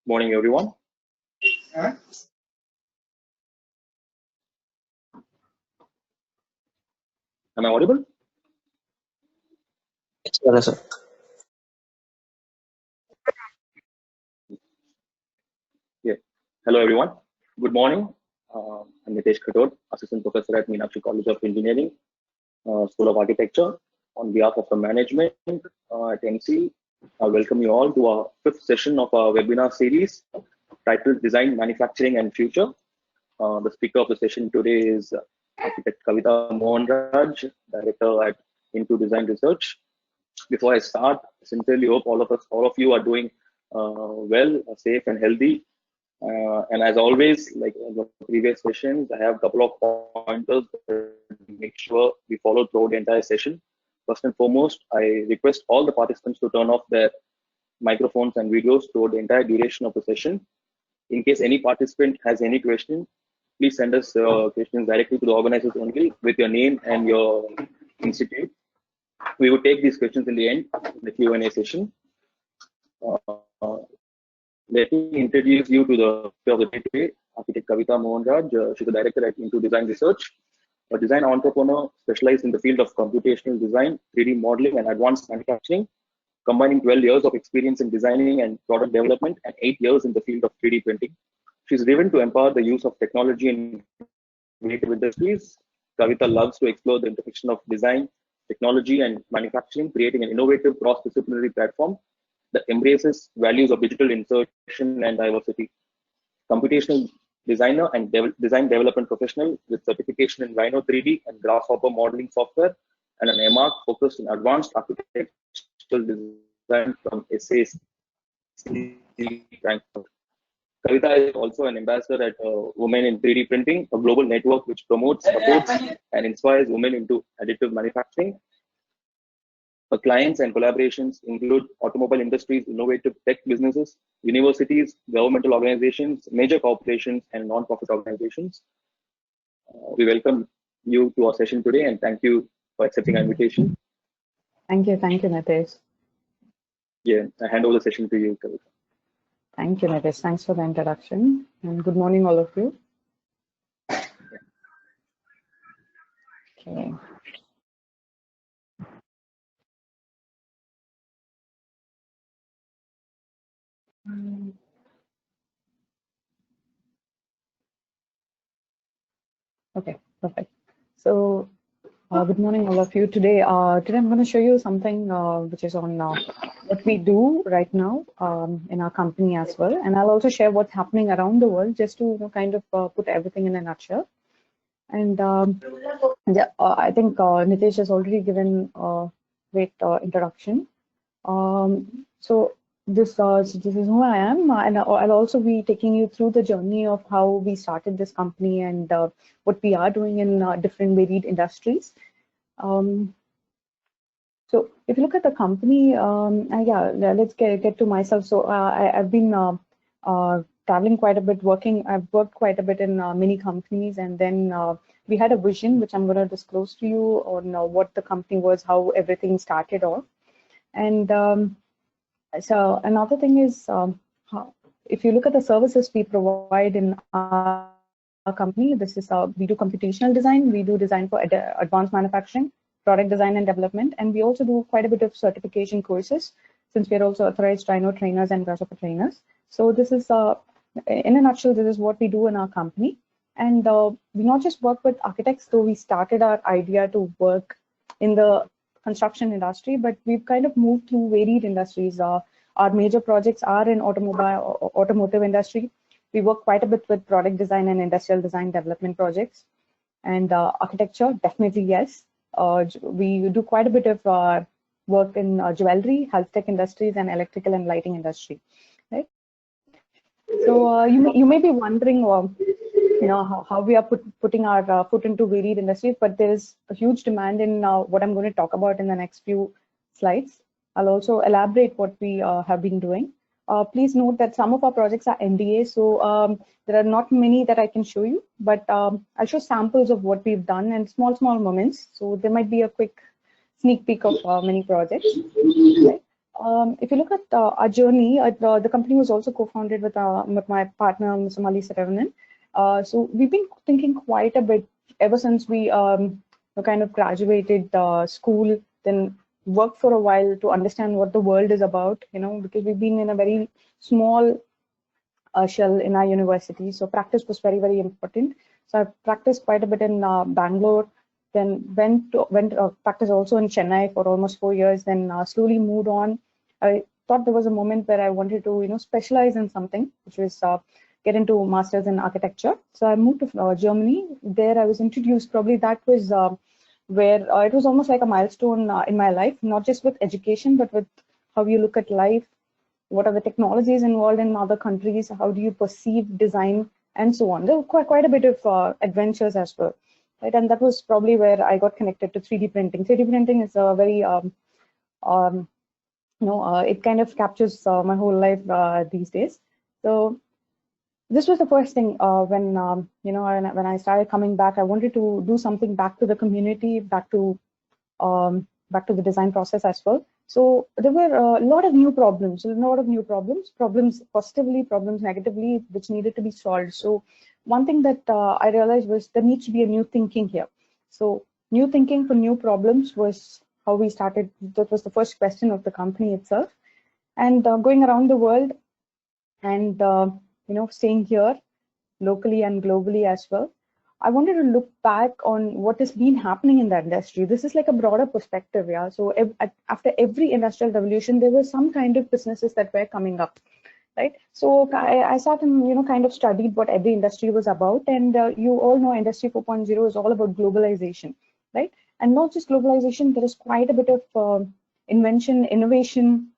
Morning, everyone. Am I audible? Yes, sir. Yeah. Hello, everyone. Good morning. I'm Nitesh Khatod, Assistant Professor at Meenakshi College of Engineering, School of Architecture. On behalf of the management at MC, I welcome you all to our fifth session of our webinar series titled Design, Manufacturing and Future. The speaker of the session today is Architect Kavita Mohanraj, Director at Into Design Research. Before I start, I sincerely hope all of you are doing well, safe and healthy. And as always, like in the previous sessions, I have a couple of pointers to make sure we follow throughout the entire session. First and foremost, I request all the participants to turn off their microphones and videos throughout the entire duration of the session. In case any participant has any question, please send us questions directly to the organizers only with your name and your institute. We will take these questions in the end, the Q&A session. Let me introduce you to the day today, Architect Kavita Mohanraj. She's a director at Into Design Research, a design entrepreneur specialized in the field of computational design, 3D modeling, and advanced manufacturing, combining 12 years of experience in designing and product development and 8 years in the field of 3D printing. She's driven to empower the use of technology in creative industries. Kavita loves to explore the intersection of design, technology, and manufacturing, creating an innovative cross-disciplinary platform that embraces values of digital insertion and diversity. Computational designer and design development professional with certification in Rhino 3D and Grasshopper modeling software, and an MArch focused in advanced architectural design from SAC Frankfurt. Kavita is also an ambassador at Women in 3D Printing, a global network which promotes, supports, and inspires women into additive manufacturing. Her clients and collaborations include automobile industries, innovative tech businesses, universities, governmental organizations, major corporations, and non-profit organizations. We welcome you to our session today and thank you for accepting our invitation. Thank you, Nitesh. Yeah, I hand over the session to you, Kavita. Thank you, Nitesh. Thanks for the introduction. And good morning, all of you. Okay. Okay, perfect. So, good morning, all of you. Today I'm going to show you something which is on what we do right now in our company as well, and I'll also share what's happening around the world, just to kind of put everything in a nutshell. And yeah, I think Nitesh has already given a great introduction. So this is who I am, and I'll also be taking you through the journey of how we started this company and what we are doing in different varied industries. Um, so if you look at the company, yeah, let's get to myself. So I've been traveling quite a bit, working. I've worked quite a bit in many companies, and then we had a vision, which I'm going to disclose to you on what the company was, how everything started off, and so another thing is, if you look at the services we provide in our company, this is we do computational design, we do design for advanced manufacturing, product design and development, and we also do quite a bit of certification courses, since we are also authorized Rhino trainers and Grasshopper trainers. So this is, in a nutshell, this is what we do in our company. And we not just work with architects, though we started our idea to work in the construction industry, but we've kind of moved through varied industries. Our major projects are in automotive industry. We work quite a bit with product design and industrial design development projects. And architecture, definitely yes. We do quite a bit of work in jewelry, health tech industries, and electrical and lighting industry. Right. So you may be wondering, how we are putting our foot into varied industries, but there is a huge demand in what I'm going to talk about in the next few slides. I'll also elaborate what we have been doing. Please note that some of our projects are NDA, so there are not many that I can show you, but I'll show samples of what we've done and small moments. So there might be a quick sneak peek of many projects. Right? If you look at our journey, the company was also co-founded with my partner, Mr. Mali Saravanan. So we've been thinking quite a bit ever since we kind of graduated school, then worked for a while to understand what the world is about, because we've been in a very small shell in our university. So practice was very important. So I practiced quite a bit in Bangalore, then went practice also in Chennai for almost 4 years, then slowly moved on. I thought there was a moment where I wanted to, specialize in something, which was get into masters in architecture. So I moved to Germany. There I was introduced, probably that was where it was almost like a milestone in my life, not just with education, but with how you look at life, what are the technologies involved in other countries, how do you perceive design, and so on. There were quite a bit of adventures as well. Right? And that was probably where I got connected to 3D printing. 3D printing is a very, it kind of captures my whole life these days. So this was the first thing when I started coming back. I wanted to do something back to the community, back to the design process as well. So there were a lot of new problems, problems positively, problems negatively, which needed to be solved. So one thing that I realized was there needs to be a new thinking here. So new thinking for new problems was how we started. That was the first question of the company itself. And going around the world and staying here locally and globally as well, I wanted to look back on what has been happening in the industry. This is like a broader perspective, yeah. So after every industrial revolution, there were some kind of businesses that were coming up, right? So I sat and kind of studied what every industry was about, and you all know Industry 4.0 is all about globalization, right? And not just globalization, there is quite a bit of invention, innovation,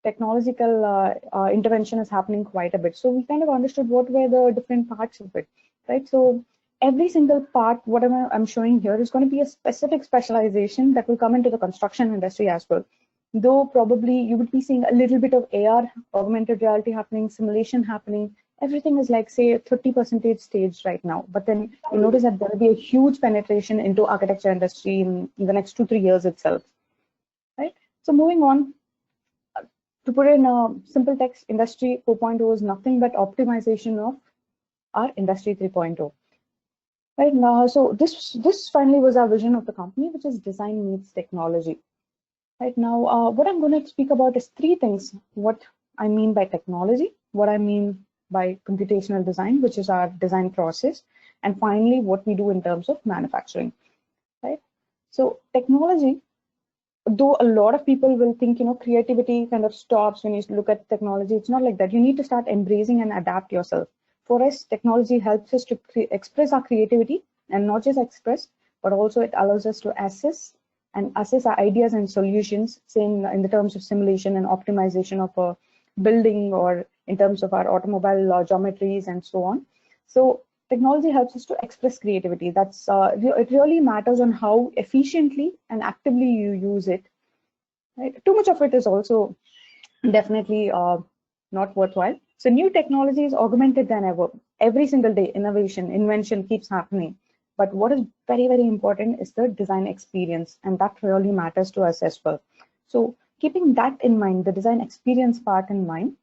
technological intervention is happening quite a bit. So we kind of understood what were the different parts of it, right? So every single part, whatever I'm showing here, is going to be a specific specialization that will come into the construction industry as well. Though probably you would be seeing a little bit of AR, augmented reality happening, simulation happening. Everything is like, say, 30% stage right now. But then you notice that there will be a huge penetration into architecture industry in the next 2-3 years itself. Right. So moving on, to put in simple text, Industry 4.0 is nothing but optimization of our Industry 3.0. Right now, so this finally was our vision of the company, which is design meets technology. Right now, what I'm going to speak about is three things: what I mean by technology, what I mean by computational design, which is our design process, and finally, what we do in terms of manufacturing. Right. So technology, though a lot of people will think, creativity kind of stops when you look at technology, it's not like that. You need to start embracing and adapt yourself. For us, technology helps us to express our creativity, and not just express, but also it allows us to assess our ideas and solutions, say in the terms of simulation and optimization of a building, or in terms of our automobile geometries and so on. So technology helps us to express creativity. That's it really matters on how efficiently and actively you use it. Right? Too much of it is also definitely not worthwhile. So new technology is augmented than ever. Every single day, innovation, invention keeps happening. But what is very, very important is the design experience, and that really matters to us as well. So keeping that in mind, the design experience part in mind,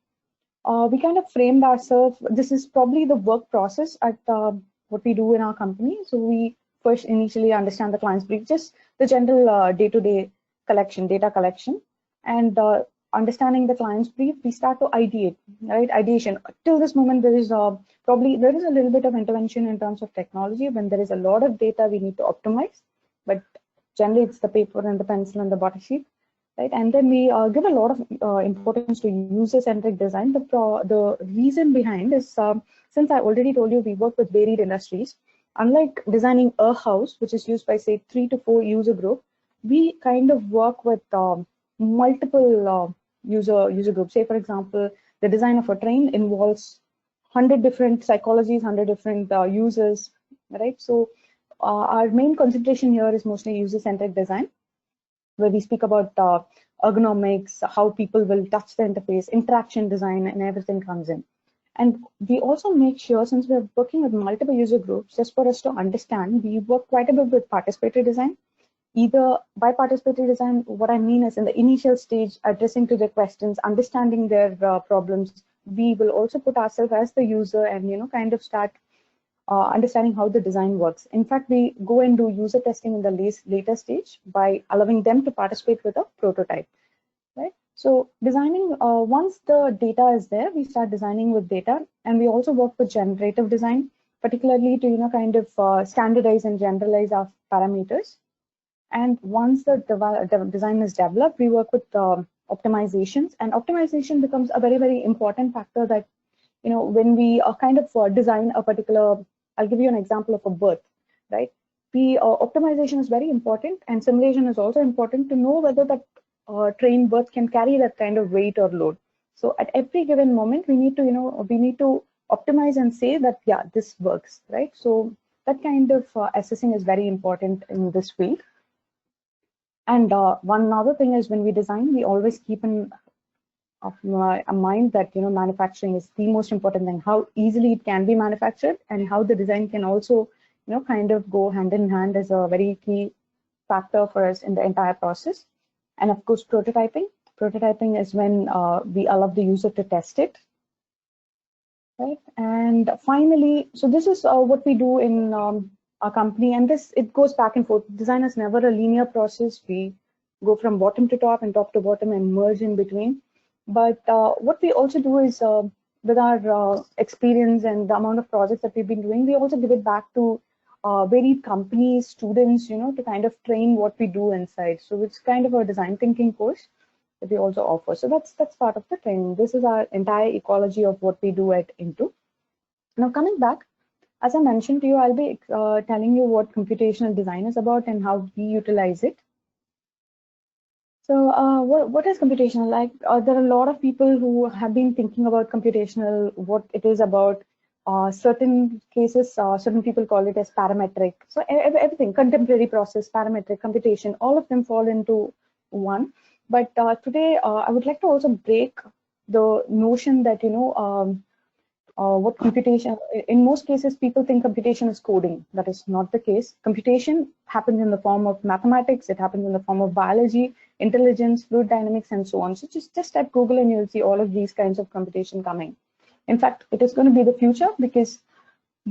we kind of framed ourselves. This is probably the work process at what we do in our company. So we first initially understand the client's brief, just the general day-to-day data collection, and understanding the client's brief, we start to ideate, right? Ideation. Till this moment, there is probably a little bit of intervention in terms of technology when there is a lot of data we need to optimize, but generally it's the paper and the pencil and the butter sheet. Right, and then we give a lot of importance to user-centric design. The reason behind is, since I already told you, we work with varied industries. Unlike designing a house, which is used by say 3 to 4 user group, we kind of work with multiple user groups. Say, for example, the design of a train involves 100 different psychologies, 100 different users. Right, so our main concentration here is mostly user-centric design, where we speak about ergonomics, how people will touch the interface, interaction design, and everything comes in. And we also make sure, since we're working with multiple user groups, just for us to understand, we work quite a bit with participatory design. Either by participatory design, what I mean is in the initial stage, addressing to their questions, understanding their problems, we will also put ourselves as the user and, kind of start understanding how the design works. In fact, we go and do user testing in the later stage by allowing them to participate with a prototype, right? So designing, once the data is there, we start designing with data, and we also work with generative design, particularly to, kind of standardize and generalize our parameters. And once the design is developed, we work with optimizations, and optimization becomes a very, very important factor that, when we kind of design a particular, I'll give you an example of a berth, right? Optimization is very important, and simulation is also important to know whether that train berth can carry that kind of weight or load. So at every given moment, we need to optimize and say that, yeah, this works, right? So that kind of assessing is very important in this field. And one other thing is, when we design, we always keep in mind that manufacturing is the most important thing. How easily it can be manufactured, and how the design can also kind of go hand in hand is a very key factor for us in the entire process. And of course, prototyping is when we allow the user to test it, right? And finally, so this is what we do in our company, and it goes back and forth. Design is never a linear process. We go from bottom to top and top to bottom and merge in between. But what we also do is, with our experience and the amount of projects that we've been doing, we also give it back to varied companies, students, to kind of train what we do inside. So it's kind of a design thinking course that we also offer. So that's part of the training. This is our entire ecology of what we do at Into. Now coming back, as I mentioned to you, I'll be telling you what computational design is about and how we utilize it. So what is computational? Like, there are a lot of people who have been thinking about computational, what it is about. Certain cases, certain people call it as parametric. So everything, contemporary process, parametric, computation, all of them fall into one. But today, I would like to also break the notion that, what computation, in most cases, people think computation is coding. That is not the case. Computation happens in the form of mathematics. It happens in the form of biology, intelligence, fluid dynamics, and so on. So just type Google and you'll see all of these kinds of computation coming. In fact, it is going to be the future, because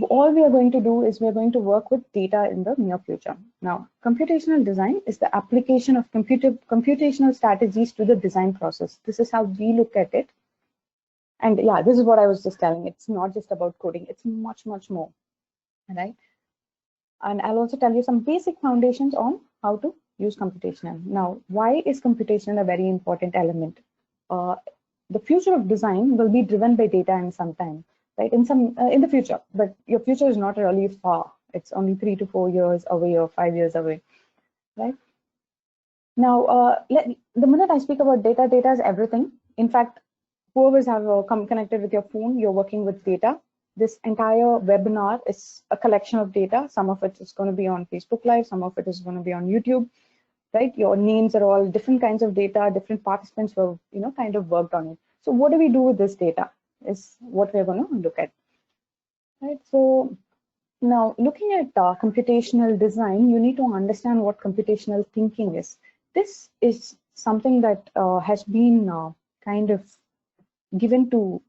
all we are going to do is we're going to work with data in the near future. Now, computational design is the application of computational strategies to the design process. This is how we look at it. And yeah, this is what I was just telling. It's not just about coding. It's much, much more, right? And I'll also tell you some basic foundations on how to use computation. Now, why is computation a very important element? The future of design will be driven by data in some time, right? In the future, but your future is not really far. It's only 3 to 4 years away or 5 years away, right? Now, the minute I speak about data, data is everything. In fact, whoever's have come connected with your phone, you're working with data. This entire webinar is a collection of data. Some of it is going to be on Facebook Live, some of it is going to be on YouTube, right? Your names are all different kinds of data, different participants who have, kind of worked on it. So what do we do with this data is what we're going to look at, right? So now looking at computational design, you need to understand what computational thinking is. This is something that has been kind of given to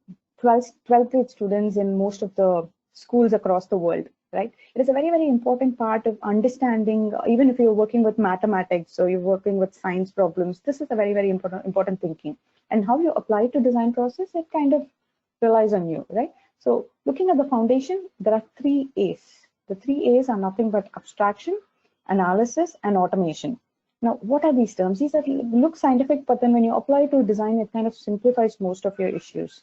12th grade students in most of the schools across the world, right? It is a very, very important part of understanding, even if you're working with mathematics or you're working with science problems, this is a very, very important thinking. And how you apply it to design process, it kind of relies on you, right? So looking at the foundation, there are 3 A's. The 3 A's are nothing but abstraction, analysis, and automation. Now, what are these terms? These look scientific, but then when you apply to design, it kind of simplifies most of your issues,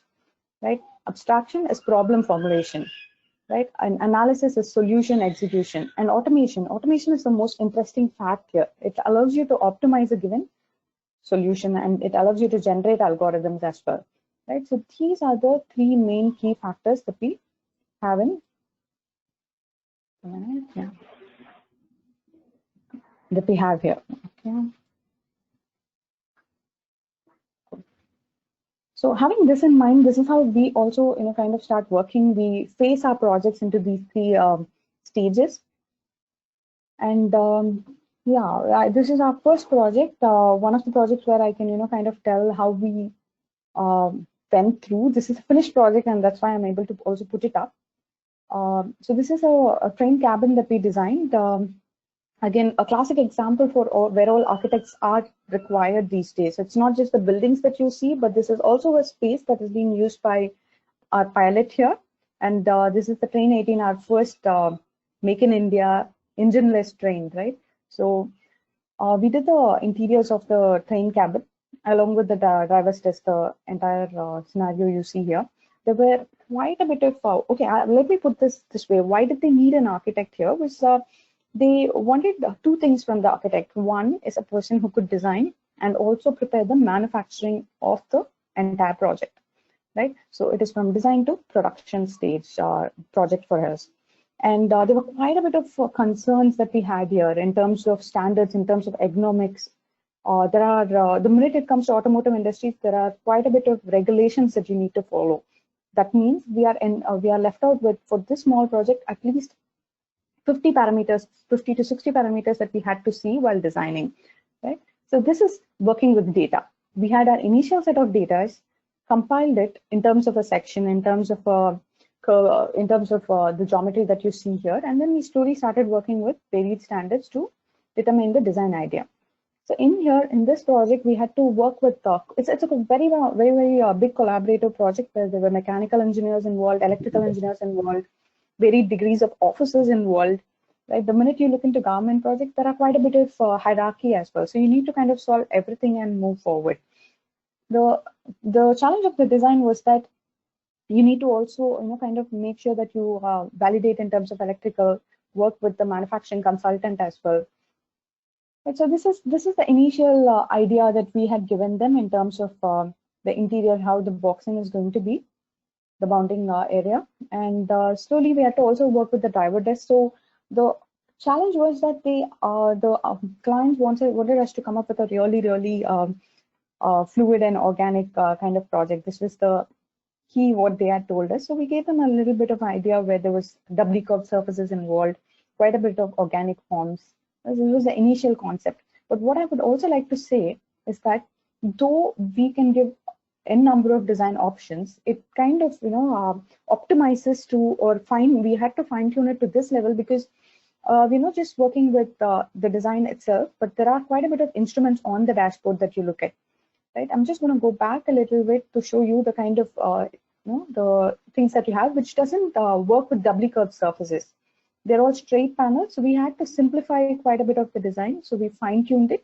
right? Abstraction is problem formulation, right? And analysis is solution execution. And automation is the most interesting fact here. It allows you to optimize a given solution, and it allows you to generate algorithms as well, right? So these are the 3 main key factors that we have in, that we have here. Okay. So having this in mind, this is how we also, kind of start working. We phase our projects into these 3 stages. And yeah, this is our first project. One of the projects where I can, kind of tell how we went through. This is a finished project, and that's why I'm able to also put it up. So this is a train cabin that we designed. Again, a classic example for where all architects are required these days. It's not just the buildings that you see, but this is also a space that is being used by our pilot here. And this is the Train 18, our first Make in India engine-less train, right? So we did the interiors of the train cabin along with the driver's test, the entire scenario you see here. There were quite a bit of, let me put this way. Why did they need an architect here? Was they wanted 2 things from the architect. One is a person who could design and also prepare the manufacturing of the entire project, right? So it is from design to production stage project for us. And there were quite a bit of concerns that we had here in terms of standards, in terms of ergonomics. There are, the minute it comes to automotive industries, there are quite a bit of regulations that you need to follow. That means we are left out with, for this small project, at least 50 parameters, 50 to 60 parameters that we had to see while designing, right? So this is working with data. We had our initial set of data, compiled it in terms of a section, in terms of the geometry that you see here, and then we slowly started working with varied standards to determine the design idea. So in here, in this project, we had to work with, it's a very, very big collaborative project where there were mechanical engineers involved, electrical engineers involved, varied degrees of officers involved, right? The minute you look into government project, there are quite a bit of hierarchy as well. So you need to kind of solve everything and move forward. The challenge of the design was that you need to also, kind of make sure that you validate in terms of electrical, work with the manufacturing consultant as well. Right, so this is the initial idea that we had given them in terms of the interior, how the boxing is going to be, the bounding area, and slowly we had to also work with the driver desk. So the challenge was that the clients wanted us to come up with a really fluid and organic kind of project. This was the key what they had told us. So we gave them a little bit of idea where there was doubly curved surfaces involved, quite a bit of organic forms. This was the initial concept. But what I would also like to say is that though we can give a number of design options, it kind of optimizes to, or we had to fine tune it to this level, because we're not just working with the design itself, but there are quite a bit of instruments on the dashboard that you look at. Right, I'm just going to go back a little bit to show you the kind of the things that you have, which doesn't work with doubly curved surfaces. They're all straight panels, so we had to simplify quite a bit of the design. So we fine-tuned it,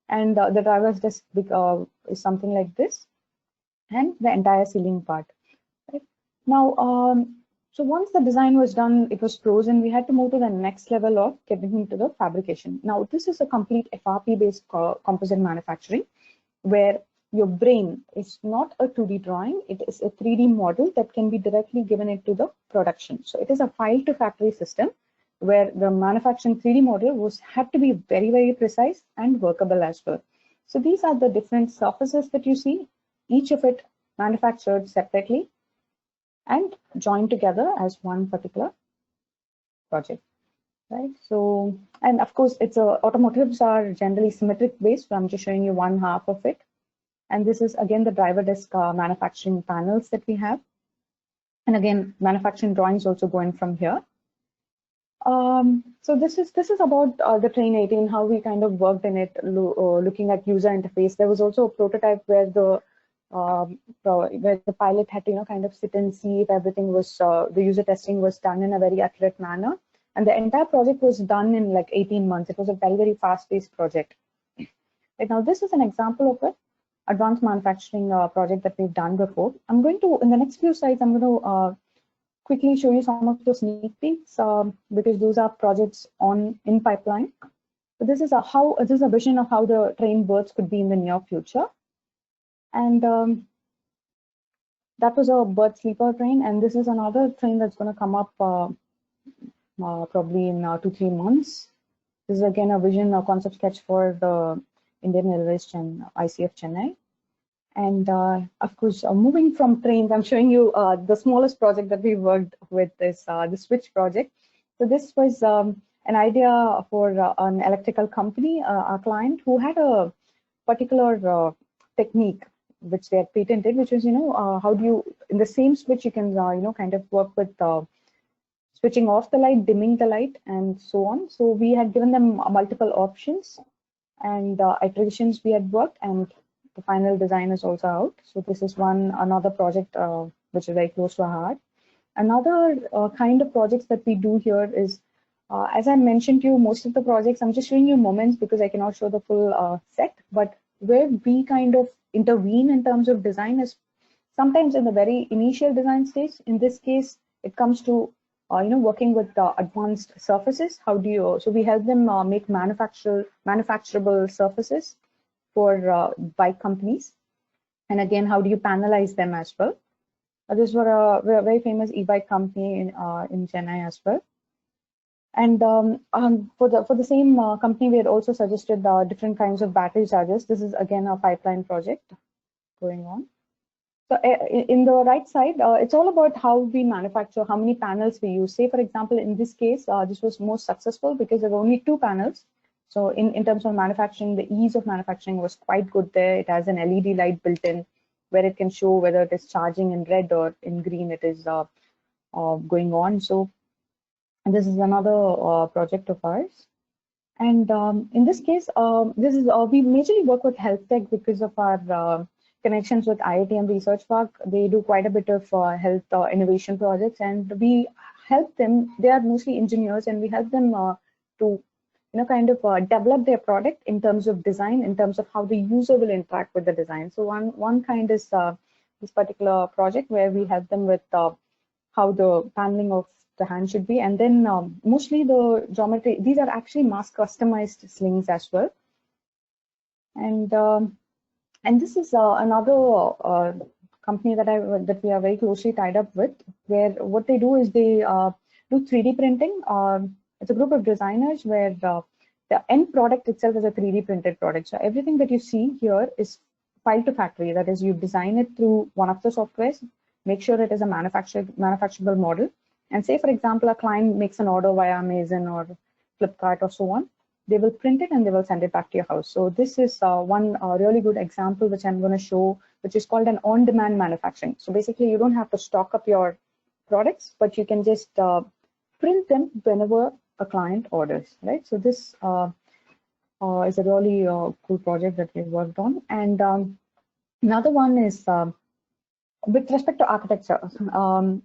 and the driver's desk is something like this, and the entire ceiling part. Right? Now, so once the design was done, it was frozen. We had to move to the next level of getting into the fabrication. Now, this is a complete FRP-based composite manufacturing, where your brain is not a 2D drawing, it is a 3D model that can be directly given into the production. So it is a file to factory system where the manufacturing 3D model had to be very, very precise and workable as well. So these are the different surfaces that you see, each of it manufactured separately and joined together as one particular project. Right. So, and of course, automotives are generally symmetric based. So I'm just showing you one half of it. And this is again the driver desk manufacturing panels that we have. And again, manufacturing drawings also going from here. So this is about the Train 18, how we kind of worked in it, looking at user interface. There was also a prototype where the pilot had to kind of sit and see if everything was the user testing was done in a very accurate manner. And the entire project was done in like 18 months. It was a very, very fast-paced project. Right now, this is an example of an advanced manufacturing project that we've done before. I'm going to, in the next few slides, I'm going to quickly show you some of those sneak peeks because those are projects in pipeline. So this is a vision of how the train berths could be in the near future. And that was a berth sleeper train. And this is another train that's going to come up probably in 2-3 months. This is again a vision, a concept sketch for the Indian Railways ICF Chennai. And of course, moving from trains, I'm showing you the smallest project that we worked with is the switch project. So this was an idea for an electrical company, our client, who had a particular technique which they had patented, which was, how do you, in the same switch, you can, kind of work with switching off the light, dimming the light, and so on. So we had given them multiple options and iterations we had worked, and the final design is also out. So this is another project which is very close to our heart. Another kind of projects that we do here is, as I mentioned to you, most of the projects, I'm just showing you moments because I cannot show the full set, but where we kind of intervene in terms of design is sometimes in the very initial design stage. In this case, it comes to working with advanced surfaces. How do you? So we help them make manufacturable surfaces for bike companies, and again, how do you panelize them as well? This was a very famous e-bike company in Chennai as well. And for the same company, we had also suggested different kinds of battery chargers. This is again a pipeline project going on. So in the right side, it's all about how we manufacture, how many panels we use. Say, for example, in this case, this was most successful because there were only 2 panels. So in terms of manufacturing, the ease of manufacturing was quite good there. It has an LED light built in where it can show whether it is charging in red or in green it is going on. So this is another project of ours. And in this case, we majorly work with health tech because of our connections with IITM Research Park. They do quite a bit of health innovation projects, and we help them. They are mostly engineers, and we help them to kind of develop their product in terms of design, in terms of how the user will interact with the design. So one kind is this particular project where we help them with how the paneling of the hand should be, and then mostly the geometry. These are actually mass customized slings as well. And this is another company that we are very closely tied up with, where what they do is they do 3D printing. It's a group of designers where the end product itself is a 3D printed product. So everything that you see here is file to factory. That is, you design it through one of the softwares. make sure it is a manufacturable model. And say, for example, a client makes an order via Amazon or Flipkart or so on, they will print it and they will send it back to your house. So this is one really good example which I'm going to show, which is called an on-demand manufacturing. So basically, you don't have to stock up your products, but you can just print them whenever a client orders, right? So this is a really cool project that we worked on. And another one is with respect to architecture.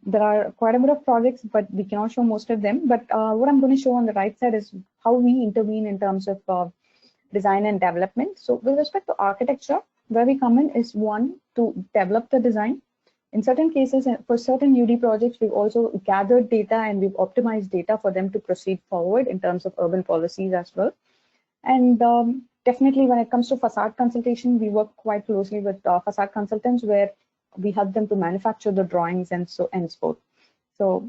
There are quite a bit of projects, but we cannot show most of them. But what I'm going to show on the right side is how we intervene in terms of design and development. So with respect to architecture, where we come in is one, to develop the design. In certain cases, for certain UD projects, we've also gathered data and we've optimized data for them to proceed forward in terms of urban policies as well. And definitely when it comes to facade consultation, we work quite closely with facade consultants where we help them to manufacture the drawings and so forth. So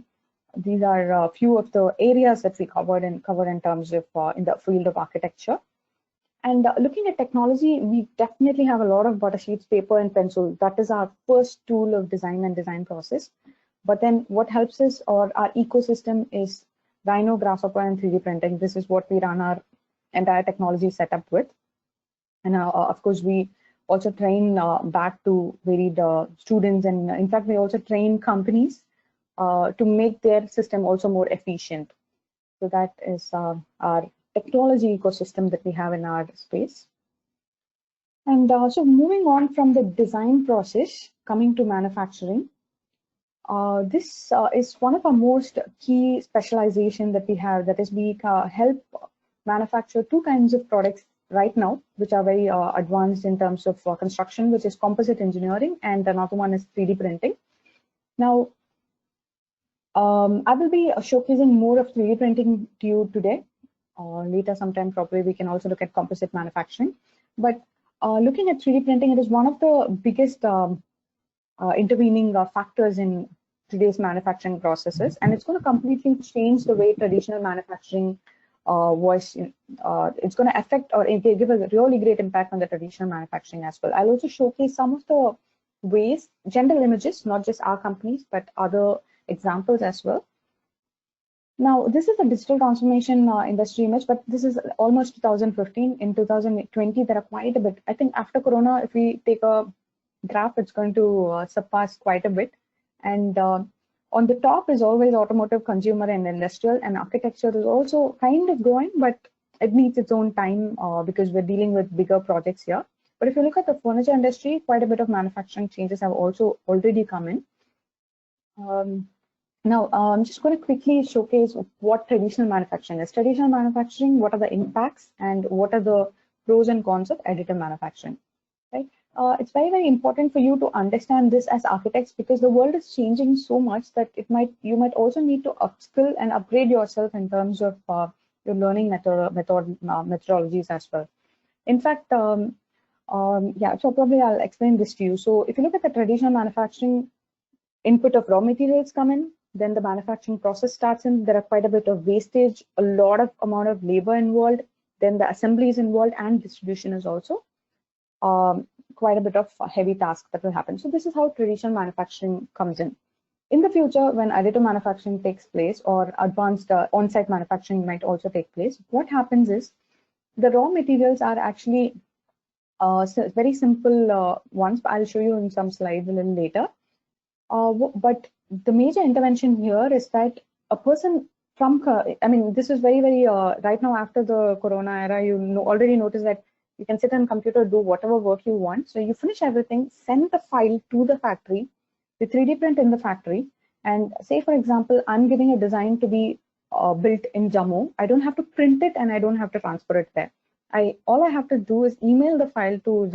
these are a few of the areas that we cover in terms of in the field of architecture. And looking at technology, we definitely have a lot of butter sheets, paper and pencil. That is our first tool of design and design process. But then what helps us, or our ecosystem, is Rhino, Grasshopper and 3D printing. This is what we run our entire technology setup with. And of course, we also train back to varied students. And in fact, we also train companies to make their system also more efficient. So that is our technology ecosystem that we have in our space. And so moving on from the design process, coming to manufacturing, this is one of our most key specialization that we have. That is, we help manufacture two kinds of products right now, which are very advanced in terms of construction, which is composite engineering, and another one is 3D printing. Now, I will be showcasing more of 3D printing to you today. Later sometime probably we can also look at composite manufacturing. But looking at 3D printing, it is one of the biggest intervening factors in today's manufacturing processes, and it's going to completely change the way traditional manufacturing was. It's going to affect or give a really great impact on the traditional manufacturing as well. I'll also showcase some of the ways, general images, not just our companies, but other examples as well. Now, this is a digital transformation industry image, but this is almost 2015. In 2020, there are quite a bit. I think after Corona, if we take a graph, it's going to surpass quite a bit. And on the top is always automotive, consumer, and industrial. And architecture is also kind of growing, but it needs its own time because we're dealing with bigger projects here. But if you look at the furniture industry, quite a bit of manufacturing changes have also already come in. Now, I'm just going to quickly showcase what traditional manufacturing is. Traditional manufacturing, what are the impacts and what are the pros and cons of additive manufacturing, right? It's very, very important for you to understand this as architects, because the world is changing so much that you might also need to upskill and upgrade yourself in terms of your learning methodologies as well. In fact, yeah, so probably I'll explain this to you. So if you look at the traditional manufacturing, input of raw materials come in, then the manufacturing process starts in. There are quite a bit of wastage, a lot of amount of labor involved, then the assembly is involved, and distribution is also quite a bit of heavy task that will happen. So this is how traditional manufacturing comes in. In the future, when additive manufacturing takes place, or advanced on-site manufacturing might also take place, what happens is the raw materials are actually very simple ones. I'll show you in some slides a little later. But the major intervention here is that a person from, I mean, this is very, very, right now after the Corona era, you already notice that you can sit on computer, do whatever work you want. So you finish everything, send the file to the factory, the 3D print in the factory. And say, for example, I'm giving a design to be built in Jammu. I don't have to print it and I don't have to transfer it there. All I have to do is email the file to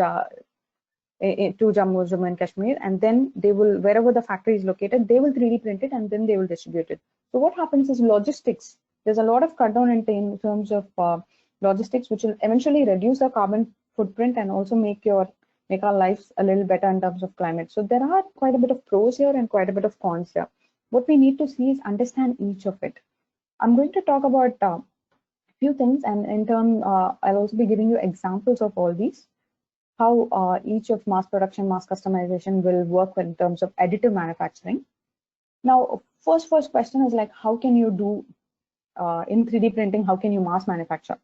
Jammu and Kashmir, and then they will, wherever the factory is located, they will 3D print it and then they will distribute it. So what happens is logistics. There's a lot of cut down in terms of logistics, which will eventually reduce the carbon footprint and also make our lives a little better in terms of climate. So there are quite a bit of pros here and quite a bit of cons here. What we need to see is understand each of it. I'm going to talk about a few things, and in turn, I'll also be giving you examples of all these. how each of mass production, mass customization will work in terms of additive manufacturing. Now, first question is like, how can you do in 3D printing, how can you mass manufacture?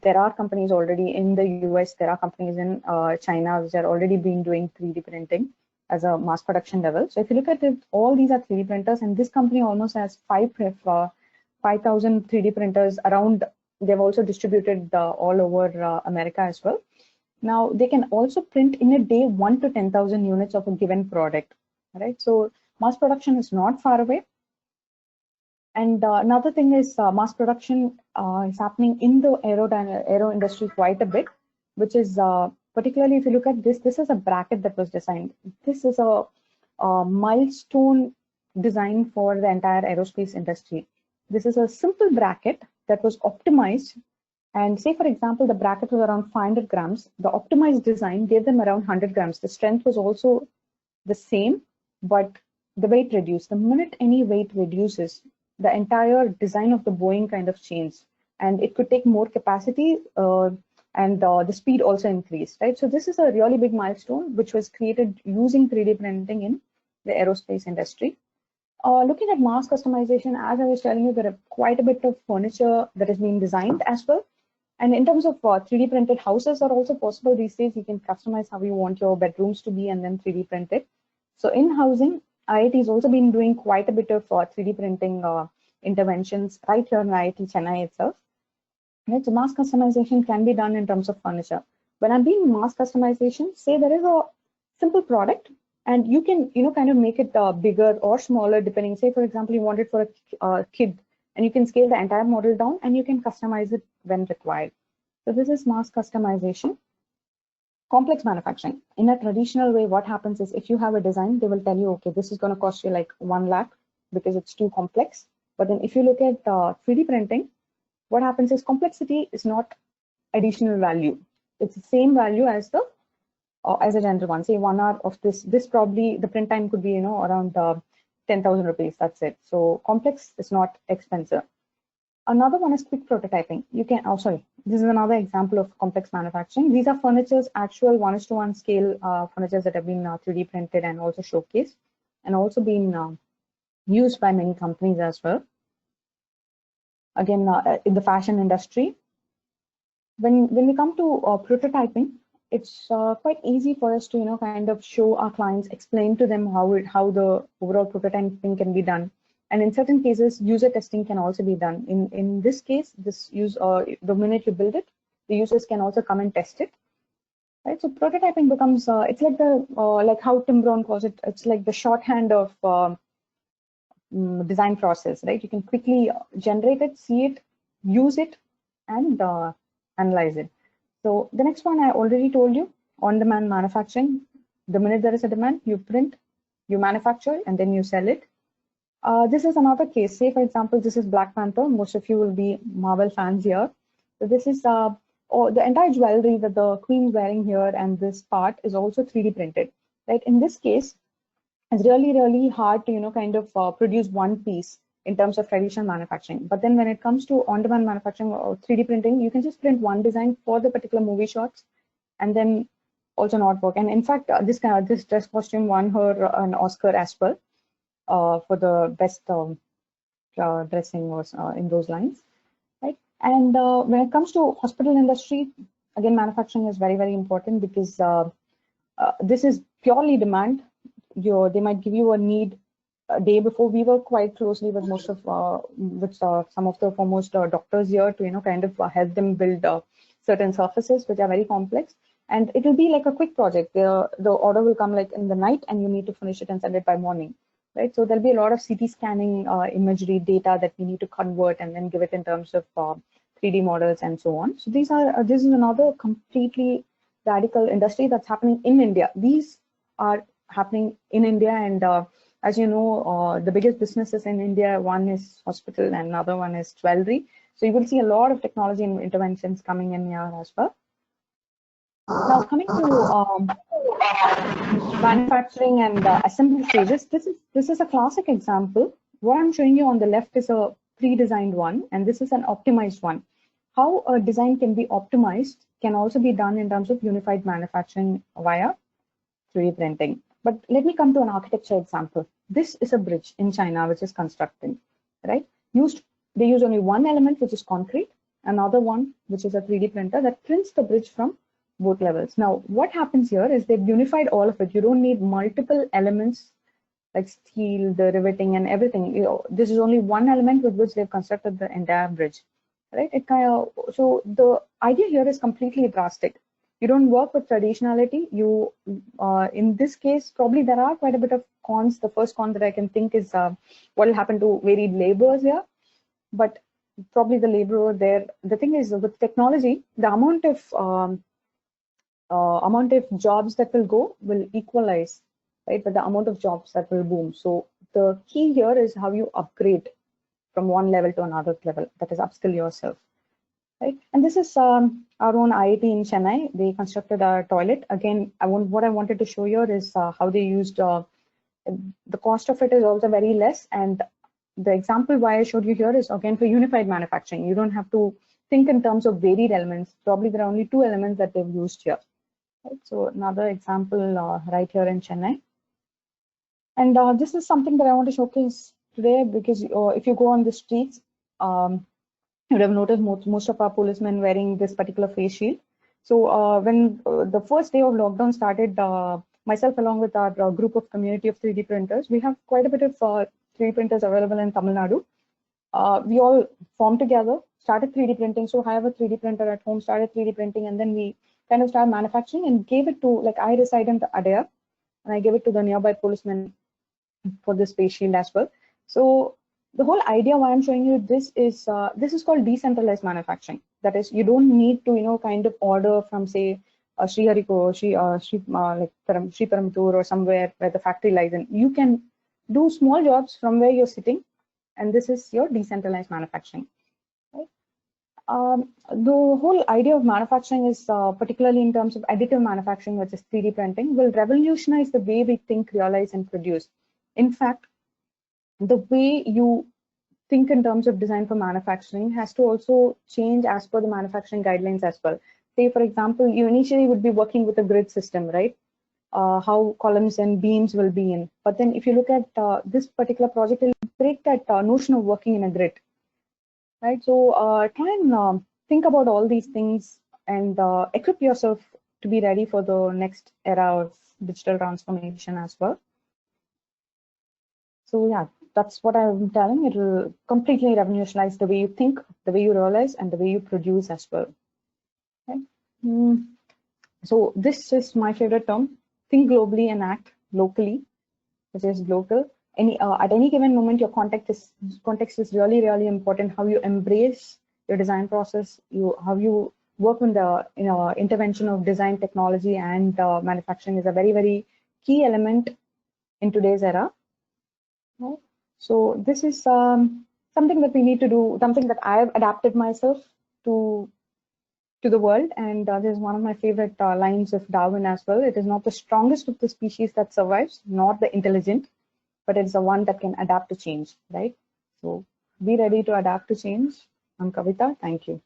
There are companies already in the US, there are companies in China which are already been doing 3D printing as a mass production level. So if you look at it, all these are 3D printers, and this company almost has 5,000 3D printers around. They've also distributed all over America as well. Now they can also print in a day 1 to 10,000 units of a given product, right? So mass production is not far away. And another thing is mass production is happening in the aero industry quite a bit, which is particularly if you look at this, this is a bracket that was designed. This is a milestone design for the entire aerospace industry. This is a simple bracket that was optimized. And say, for example, the bracket was around 500 grams. The optimized design gave them around 100 grams. The strength was also the same, but the weight reduced. The minute any weight reduces, the entire design of the Boeing kind of changed, and it could take more capacity and the speed also increased, right? So this is a really big milestone which was created using 3D printing in the aerospace industry. Looking at mass customization, as I was telling you, there are quite a bit of furniture that is being designed as well. And in terms of 3D printed houses are also possible these days. You can customize how you want your bedrooms to be and then 3D print it. So in housing, IIT has also been doing quite a bit of 3D printing interventions right here in IIT Chennai itself. Right? So mass customization can be done in terms of furniture. When I'm doing mass customization, say there is a simple product and you can, kind of make it bigger or smaller depending. Say, for example, you want it for a kid, and you can scale the entire model down and you can customize it when required. So this is mass customization. Complex manufacturing. In a traditional way, what happens is if you have a design, they will tell you, okay, this is going to cost you like 1 lakh because it's too complex. But then if you look at 3D printing, what happens is complexity is not additional value. It's the same value as the as a general one. Say 1 hour of this probably the print time could be around 10,000 rupees. That's it. So complex is not expensive. Another one is quick prototyping. You can, this is another example of complex manufacturing. These are furnitures, actual 1:1 scale furnitures that have been 3D printed and also showcased and also been used by many companies as well. Again, in the fashion industry, when we come to prototyping, it's quite easy for us to kind of show our clients, explain to them how the overall prototyping can be done. And in certain cases, user testing can also be done. In this case, the minute you build it, the users can also come and test it. Right? So prototyping becomes it's like the like how Tim Brown calls it. It's like the shorthand of design process. Right? You can quickly generate it, see it, use it, and analyze it. So the next one I already told you, on-demand manufacturing. The minute there is a demand, you print, you manufacture, and then you sell it. This is another case. Say, for example, this is Black Panther. Most of you will be Marvel fans here. So this is the entire jewelry that the Queen's wearing here, and this part is also 3D printed. Right? In this case, it's really, really hard to kind of produce one piece in terms of traditional manufacturing. But then when it comes to on-demand manufacturing or 3D printing, you can just print one design for the particular movie shots, and then also not work. And in fact, this dress costume won her an Oscar as well. For the best dressing was in those lines, right? And when it comes to hospital industry, again, manufacturing is very, very important because this is purely demand. They might give you a need a day before. We work quite closely with most of some of the foremost doctors here to kind of help them build certain surfaces which are very complex. And it will be like a quick project. The order will come like in the night, and you need to finish it and send it by morning. Right, so there'll be a lot of CT scanning imagery data that we need to convert and then give it in terms of 3D models and so on. So this is another completely radical industry that's happening in India. These are happening in India, and as you know, the biggest businesses in India, one is hospital and another one is jewelry. So you will see a lot of technology and interventions coming in here as well. Now coming to manufacturing and assembly stages, this is a classic example. What I'm showing you on the left is a pre-designed one, and this is an optimized one. How a design can be optimized can also be done in terms of unified manufacturing via 3D printing. But let me come to an architecture example. This is a bridge in China which is constructing, right? They use only one element, which is concrete, another one, which is a 3D printer that prints the bridge from both levels. Now, what happens here is they've unified all of it. You don't need multiple elements like steel, the riveting, and everything. This is only one element with which they've constructed the entire bridge, right? So the idea here is completely drastic. You don't work with traditionality. In this case, probably there are quite a bit of cons. The first con that I can think is what will happen to varied laborers here. But probably the laborer there, the thing is with technology, the amount of jobs that will go will equalize, right? But the amount of jobs that will boom. So the key here is how you upgrade from one level to another level, that is upskill yourself, right? And this is our own IIT in Chennai. They constructed a toilet. Again, what I wanted to show here is how they used, the cost of it is also very less. And the example why I showed you here is again for unified manufacturing. You don't have to think in terms of varied elements. Probably there are only two elements that they've used here. Right? So another example right here in Chennai. And this is something that I want to showcase today because if you go on the streets, you would have noticed most of our policemen wearing this particular face shield. So when the first day of lockdown started, myself along with our group of community of 3D printers, we have quite a bit of 3D printers available in Tamil Nadu. We all formed together, started 3D printing. So I have a 3D printer at home, started 3D printing, and then we kind of started manufacturing and gave it to, like I reside in Adaya, and I gave it to the nearby policemen for this face shield as well. So the whole idea why I'm showing you this is called decentralized manufacturing. That is, you don't need to, kind of order from, say, Srihariko, like Sri Perumtur or somewhere where the factory lies in. You can do small jobs from where you're sitting, and this is your decentralized manufacturing. Right? The whole idea of manufacturing is, particularly in terms of additive manufacturing, which is 3D printing, will revolutionize the way we think, realize, and produce. In fact, the way you think in terms of design for manufacturing has to also change as per the manufacturing guidelines as well. Say, for example, you initially would be working with a grid system, right? How columns and beams will be in. But then if you look at this particular project, it will break that notion of working in a grid, right? So try and think about all these things and equip yourself to be ready for the next era of digital transformation as well. So yeah, that's what I'm telling. It will completely revolutionize the way you think, the way you realize, and the way you produce as well. Okay. So this is my favorite term: think globally and act locally, which is local. At any given moment, your context is really, really important. How you embrace your design process, how you work on the intervention of design technology and manufacturing is a very, very key element in today's era. Right? So this is something that we need to do, something that I have adapted myself to the world. And this is one of my favorite lines of Darwin as well. It is not the strongest of the species that survives, not the intelligent, but it's the one that can adapt to change, right? So be ready to adapt to change. I'm Kavita. Thank you.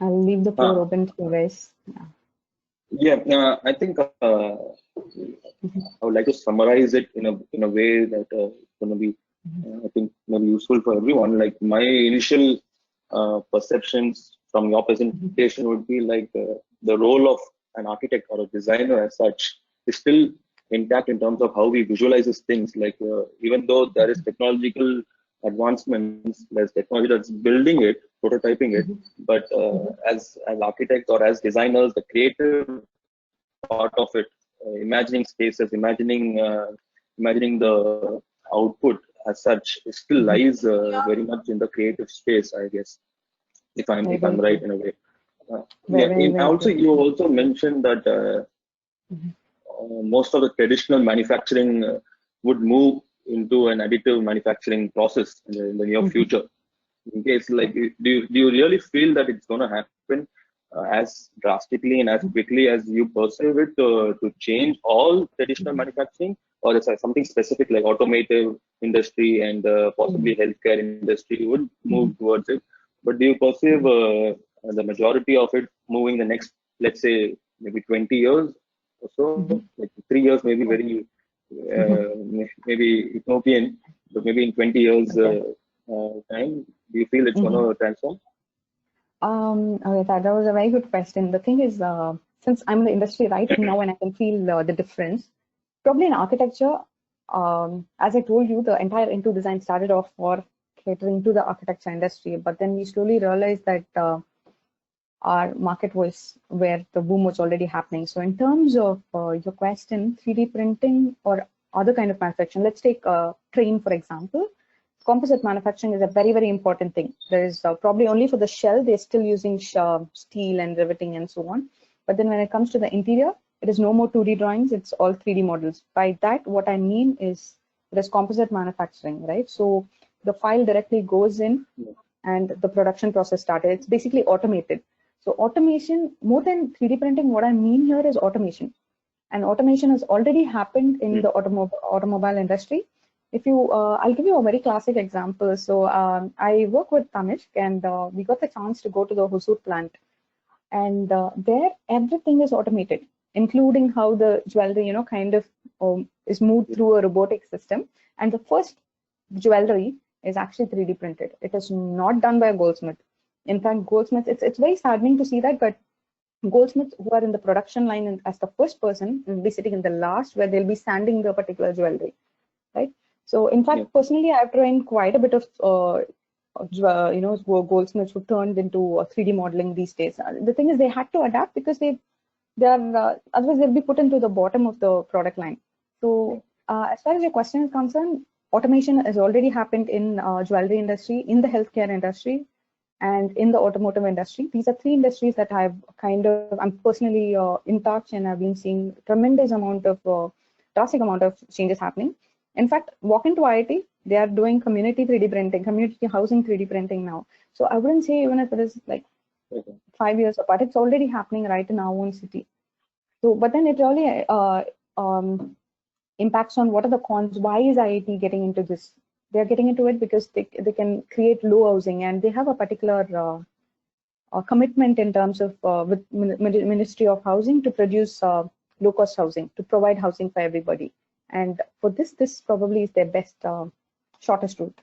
I'll leave the floor open to you guys. Yeah, I think I would like to summarize it in a way that going to be, I think, maybe useful for everyone. Like my initial perceptions from your presentation would be like the role of an architect or a designer as such is still intact in terms of how we visualize these things. Like even though there is technological advancements, there's technology that's building it, prototyping it, but as architects or as designers, the creative part of it, imagining spaces, imagining the output as such, it still lies very much in the creative space, I guess, if I'm right in a way. You also mentioned that most of the traditional manufacturing would move into an additive manufacturing process in the near future. in case, like, do you really feel that it's going to happen as drastically and as quickly as you perceive it to change all traditional manufacturing, or is there something specific like automotive industry and possibly healthcare industry would move towards it? But do you perceive the majority of it moving the next, let's say, maybe 20 years or so? Like 3 years, maybe very maybe utopian, but maybe in 20 years time, do you feel it's going to transform? Okay, that was a very good question. The thing is, since I'm in the industry right now and I can feel the difference, probably in architecture, as I told you, the entire Into design started off for catering to the architecture industry, but then we slowly realized that our market was where the boom was already happening. So in terms of your question, 3D printing or other kind of manufacturing, let's take a train, for example. Composite manufacturing is a very, very important thing. There is probably only for the shell, they're still using steel and riveting and so on. But then when it comes to the interior, it is no more 2D drawings, it's all 3D models. By that, what I mean is there's composite manufacturing, right? So the file directly goes in and the production process started. It's basically automated. So automation, more than 3D printing, what I mean here is automation. And automation has already happened in the automobile industry. If you, I'll give you a very classic example. So I work with Tanishq, and we got the chance to go to the Hosur plant. And there, everything is automated, including how the jewelry, kind of is moved through a robotic system. And the first jewelry is actually 3D printed. It is not done by a goldsmith. In fact, goldsmiths, it's very saddening to see that, but goldsmiths who are in the production line and as the first person will be sitting in the last where they'll be sanding the particular jewelry, right? So in fact, personally, I've trained quite a bit of, goldsmiths who turned into 3D modeling these days. The thing is, they had to adapt because they are otherwise they'll be put into the bottom of the product line. So as far as your question is concerned, automation has already happened in jewelry industry, in the healthcare industry, and in the automotive industry. These are three industries that I'm personally in touch, and I've been seeing tremendous amount of, drastic amount of changes happening. In fact, walk into IIT, they are doing community 3D printing, community housing 3D printing now. So I wouldn't say even if it is like 5 years apart, it's already happening right in our own city. So, but then it really impacts on what are the cons. Why is IIT getting into this? They're getting into it because they can create low housing, and they have a particular commitment in terms of with Ministry of Housing to produce low-cost housing, to provide housing for everybody. And for this probably is their best, shortest route.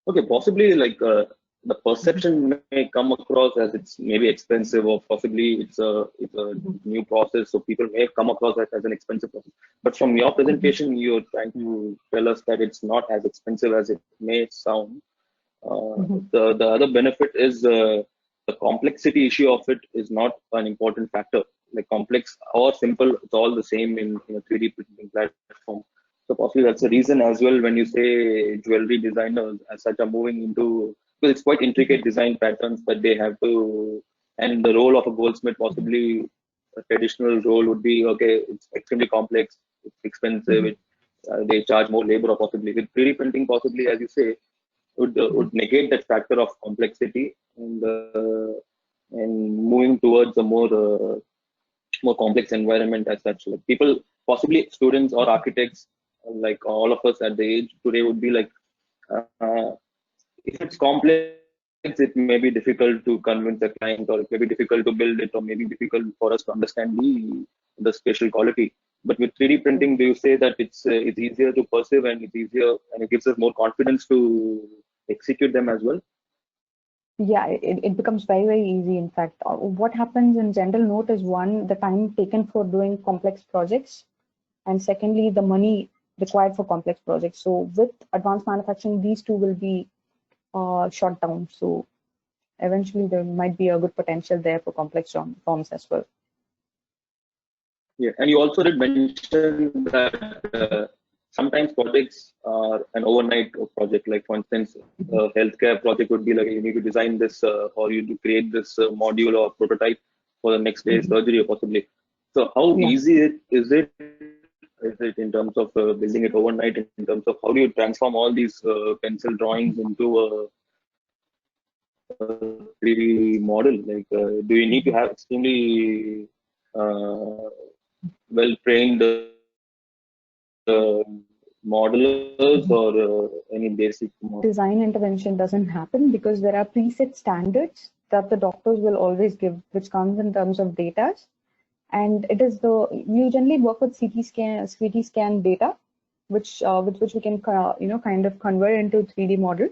Okay, possibly like the perception may come across as it's maybe expensive, or possibly it's a new process, so people may come across that as an expensive process. But from your presentation, you're trying to tell us that it's not as expensive as it may sound. The other benefit is the complexity issue of it is not an important factor. Like complex or simple, it's all the same in a 3D printing platform. So possibly that's the reason as well when you say jewelry designers as such are moving into, because it's quite intricate design patterns that they have to, and the role of a goldsmith, possibly a traditional role would be, okay, it's extremely complex, it's expensive, they charge more labor, or possibly with 3D printing, possibly as you say, would negate that factor of complexity and moving towards a more complex environment as such. Like people, possibly students or architects, like all of us at the age today, would be like, if it's complex, it may be difficult to convince a client, or it may be difficult to build it, or maybe difficult for us to understand the spatial quality. But with 3D printing, do you say that it's easier to perceive, and it's easier, and it gives us more confidence to execute them as well? Yeah, it becomes very, very easy. In fact, what happens in general note is, one, the time taken for doing complex projects, and secondly, the money required for complex projects. So with advanced manufacturing, these two will be shot down. So eventually there might be a good potential there for complex forms as well. Yeah, and you also did mention that sometimes projects are an overnight project. Like for instance, a healthcare project would be like, you need to design this or you need to create this module or prototype for the next day's surgery, or possibly. So how easy is it Is it in terms of building it overnight? In terms of how do you transform all these pencil drawings into a 3D model? Like, do you need to have extremely well-trained modelers or any basic design intervention doesn't happen because there are preset standards that the doctors will always give, which comes in terms of data. And it is we generally work with CT scan data, which we can kind of convert into 3D model.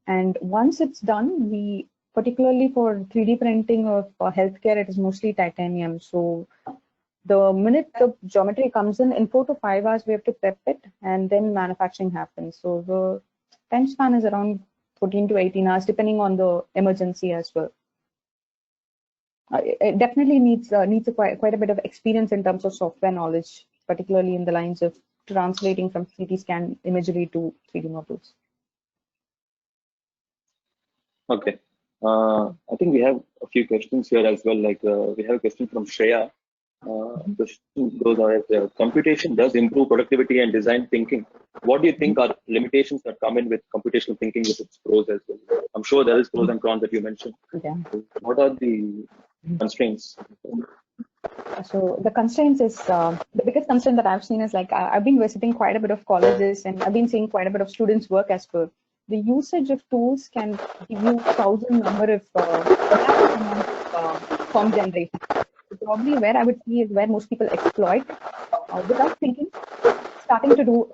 And once it's done, we particularly for 3D printing of healthcare, it is mostly titanium. So the minute the geometry comes in 4 to 5 hours, we have to prep it, and then manufacturing happens. So the time span is around 14 to 18 hours, depending on the emergency as well. It definitely needs quite a bit of experience in terms of software knowledge, particularly in the lines of translating from CT scan imagery to 3D models. Okay. I think we have a few questions here as well. Like we have a question from Shreya. Question goes as computation does improve productivity and design thinking. What do you think are limitations that come in with computational thinking with its pros as well? I'm sure there is pros and cons that you mentioned. Yeah. What are the constraints? So the constraints is the biggest constraint that I've seen is like I've been visiting quite a bit of colleges and I've been seeing quite a bit of students work as well. The usage of tools can give you 1,000 number of form generation. So probably where I would see is where most people exploit without thinking, starting to do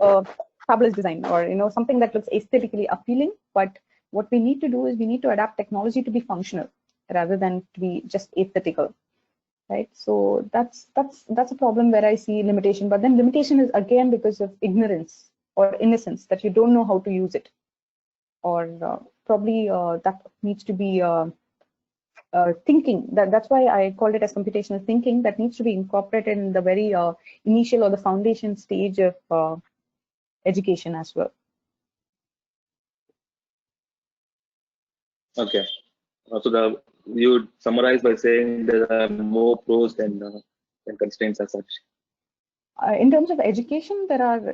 fabulous design or something that looks aesthetically appealing. But what we need to do is we need to adapt technology to be functional rather than to be just aesthetical. Right, so that's a problem where I see limitation. But then limitation is again because of ignorance or innocence, that you don't know how to use it, or probably that needs to be thinking. That's why I called it as computational thinking. That needs to be incorporated in the very initial or the foundation stage of education as well. Okay, so you would summarize by saying there are more pros than constraints as such. In terms of education, there are,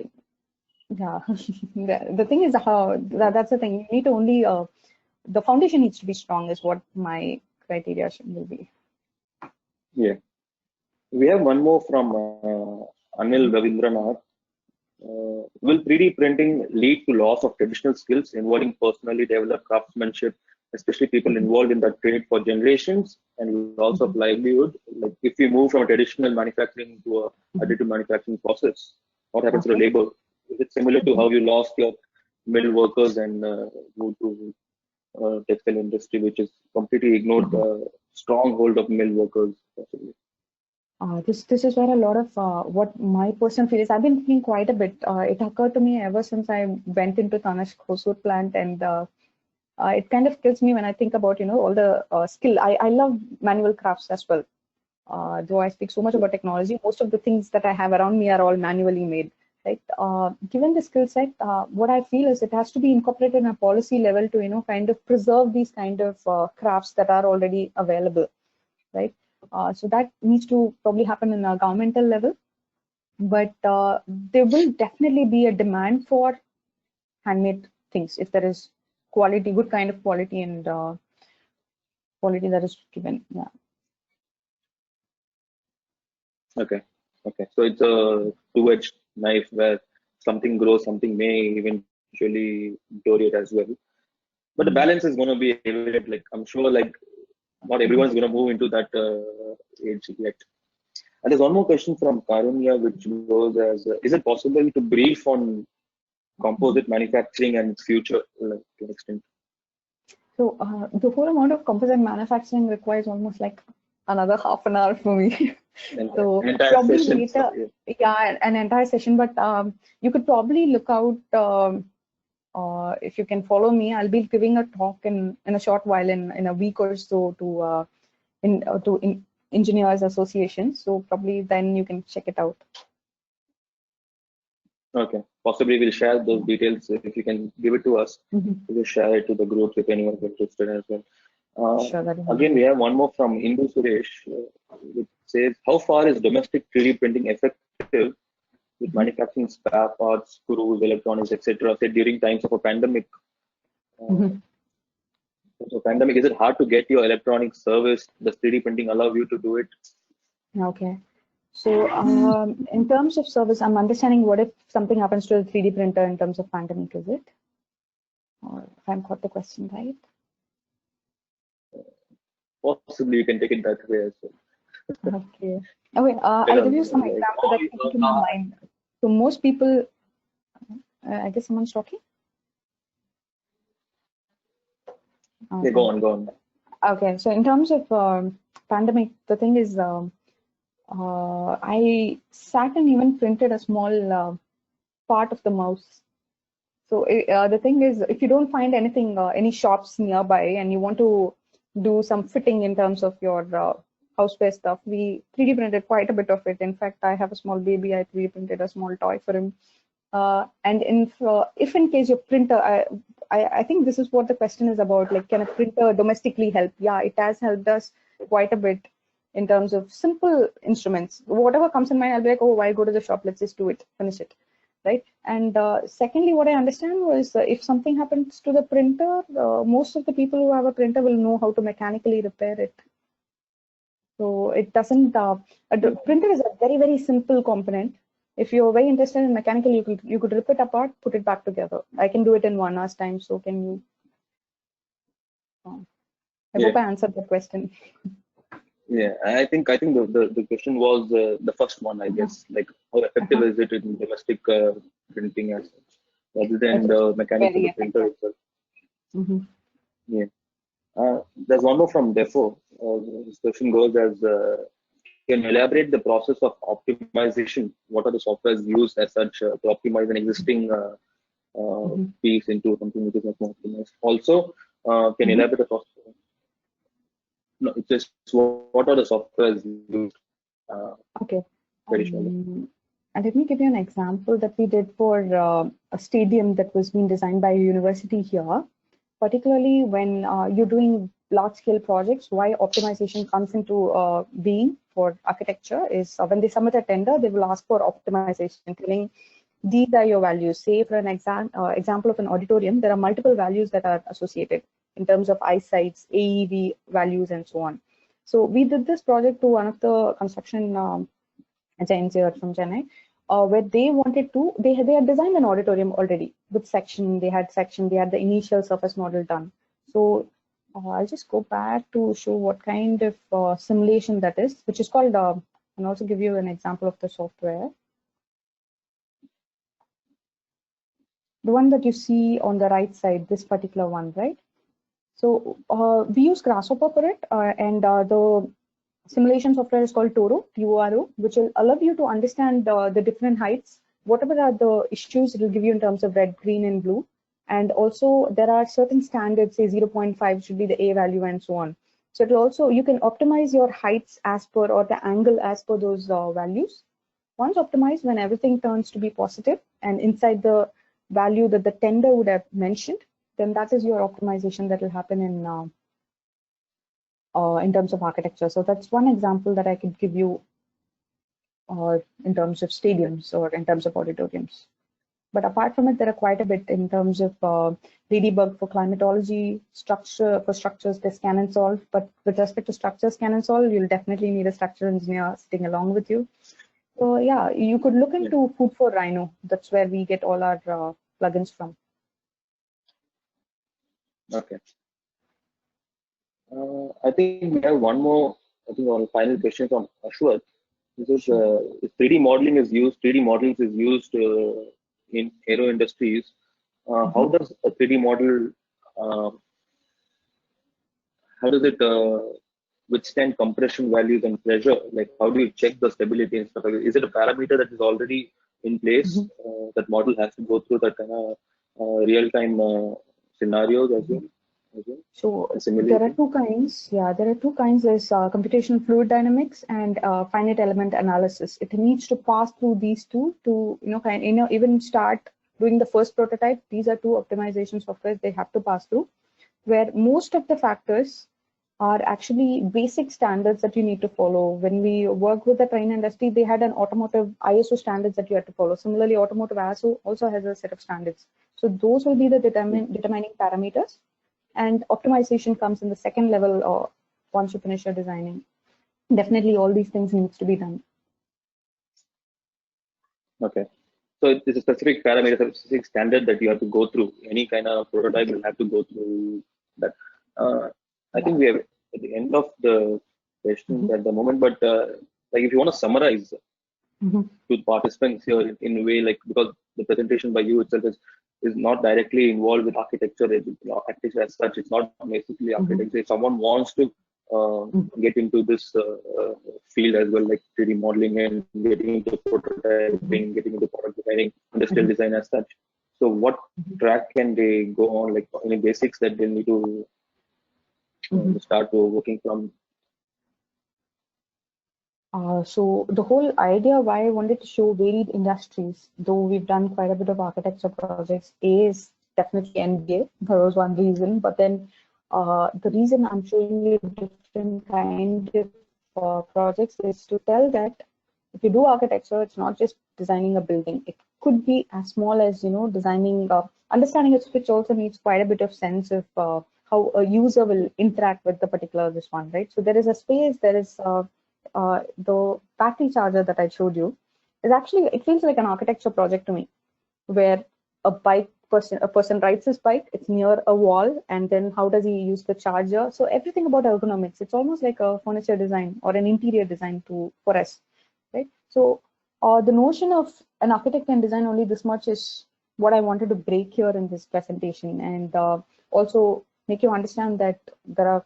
yeah, the thing is how that's the thing. You need to only the foundation needs to be strong is what my criteria will be. Yeah, we have one more from Anil Ravindranath. Will 3D printing lead to loss of traditional skills involving personally developed craftsmanship, especially people involved in that trade for generations, and loss of livelihood? Like if we move from a traditional manufacturing to a additive manufacturing process, what happens to the labor? Is it similar to how you lost your mill workers and moved to textile industry, which is completely ignored the stronghold of mill workers? Possibly. This is where a lot of what my personal feel is. I've been thinking quite a bit. It occurred to me ever since I went into Tanishq Hosur plant, and it kind of kills me when I think about all the skill. I love manual crafts as well. Though I speak so much about technology, most of the things that I have around me are all manually made. Right? Given the skill set, what I feel is it has to be incorporated in a policy level to kind of preserve these kind of crafts that are already available. Right? So that needs to probably happen in a governmental level, but there will definitely be a demand for handmade things if there is quality, good kind of quality and quality that is given. Yeah. Okay. So it's a two-edged knife where something grows, something may eventually deteriorate as well. But the balance is going to be evident. Like I'm sure, like not everyone's going to move into that age yet. And there's one more question from Karunya, which goes as: is it possible to brief on composite manufacturing and its future, like to an extent? So the whole amount of composite manufacturing requires almost like another half an hour for me. So probably later, yeah, an entire session. But you could probably look out. If you can follow me, I'll be giving a talk in a short while, in a week or so, to Engineers Association. So probably then you can check it out. Okay, possibly we'll share those details if you can give it to us. We'll share it to the group if anyone's interested as well. Sure, again, we have one more from Indu Suresh, which says, how far is domestic 3D printing effective with manufacturing spare parts, screws, electronics, etc. Say during times of a pandemic. So pandemic, is it hard to get your electronics serviced? Does 3D printing allow you to do it? Okay. So in terms of service, I'm understanding what if something happens to the 3D printer in terms of pandemic, is it? Or if I'm got the question right? Possibly you can take it that way as well. Okay. Okay, I'll give you some example that keep in mind. So most people, I guess someone's talking. Yeah, go on. Okay, so in terms of pandemic, the thing is, I sat and even printed a small part of the mouse. So the thing is, if you don't find anything, any shops nearby, and you want to do some fitting in terms of your houseware stuff, we 3D printed quite a bit of it. In fact, I have a small baby. I 3D printed a small toy for him. And if in case your printer, I think this is what the question is about, like, can a printer domestically help? Yeah, it has helped us quite a bit in terms of simple instruments. Whatever comes in mind, I'll be like, oh, why go to the shop? Let's just do it, finish it, right? And secondly, what I understand was if something happens to the printer, most of the people who have a printer will know how to mechanically repair it. So it doesn't, a printer is a very, very simple component. If you're very interested in mechanical, you could rip it apart, put it back together. I can do it in 1 hour's time. So can you? I hope I answered that question. Yeah, I think the question was the first one, I guess, like how effective is it in domestic printing as such, rather than the mechanics of the printer itself. Yeah. There's one more from Defo. This question goes as, can you elaborate the process of optimization? What are the softwares used as such to optimize an existing piece into something which is much more optimized? Also, can you elaborate the process? No, it's just what are the softwares used? Okay. And let me give you an example that we did for a stadium that was being designed by a university here. Particularly when you're doing large-scale projects, why optimization comes into being for architecture is when they submit a tender, they will ask for optimization, telling these are your values. Say for an example of an auditorium, there are multiple values that are associated in terms of eyesight, AEV values, and so on. So we did this project to one of the construction agencies from Chennai, where they wanted to, they had designed an auditorium already with section, they had the initial surface model done. So I'll just go back to show what kind of simulation that is, which is called, and also give you an example of the software. The one that you see on the right side, this particular one, right? So we use Grasshopper for it, and the simulation software is called Toro, TORO, which will allow you to understand the different heights, whatever are the issues it will give you in terms of red, green, and blue. And also there are certain standards, say 0.5 should be the A value and so on. So it will also, you can optimize your heights as per, or the angle as per those values. Once optimized, when everything turns to be positive and inside the value that the tender would have mentioned, then that is your optimization that will happen in terms of architecture. So that's one example that I could give you in terms of stadiums or in terms of auditoriums. But apart from it, there are quite a bit in terms of Ladybug for climatology, structure for structures, they scan and solve. But with respect to structure scan and solve, you'll definitely need a structural engineer sitting along with you. So yeah, you could look into Food for Rhino. That's where we get all our plugins from. Okay. I think we have one more, I think, on final question from Ashwath. This is 3D modeling is used, 3D models is used in aero industries. How does a 3D model, how does it withstand compression values and pressure? Like, how do you check the stability and stuff like that? Is it a parameter that is already in place? That model has to go through that kind of real-time scenarios as well? So there are two kinds. Yeah, there are two kinds. There's computational fluid dynamics and finite element analysis. It needs to pass through these two to, even start doing the first prototype. These are two optimization softwares they have to pass through, where most of the factors are actually basic standards that you need to follow. When we work with the train industry, they had an automotive ISO standards that you had to follow. Similarly, automotive ISO also has a set of standards. So those will be the determining parameters, and optimization comes in the second level or once you finish your designing. Definitely all these things needs to be done. Okay. So it is a specific parameter, a specific standard that you have to go through. Any kind of prototype will have to go through that. I think we have at the end of the questions at the moment, but like if you want to summarize to participants here in a way, like because the presentation by you itself is not directly involved with architecture, architecture as such. It's not basically architecture. If someone wants to get into this field as well, like 3D modeling and getting into prototyping, getting into product designing, industrial design as such. So what track can they go on, like any basics that they need to start working from? So the whole idea why I wanted to show varied industries, though we've done quite a bit of architecture projects, is definitely NBA. That was one reason, but then the reason I'm showing you different kind of projects is to tell that if you do architecture, it's not just designing a building. It could be as small as, you know, designing, understanding a switch also needs quite a bit of sense of how a user will interact with the particular this one, right? So there is a space, there is the battery charger that I showed you is actually, it feels like an architecture project to me, where a person rides his bike, it's near a wall, and then how does he use the charger? So everything about ergonomics, it's almost like a furniture design or an interior design for us, right? So the notion of an architect can design only this much is what I wanted to break here in this presentation, and also make you understand that there are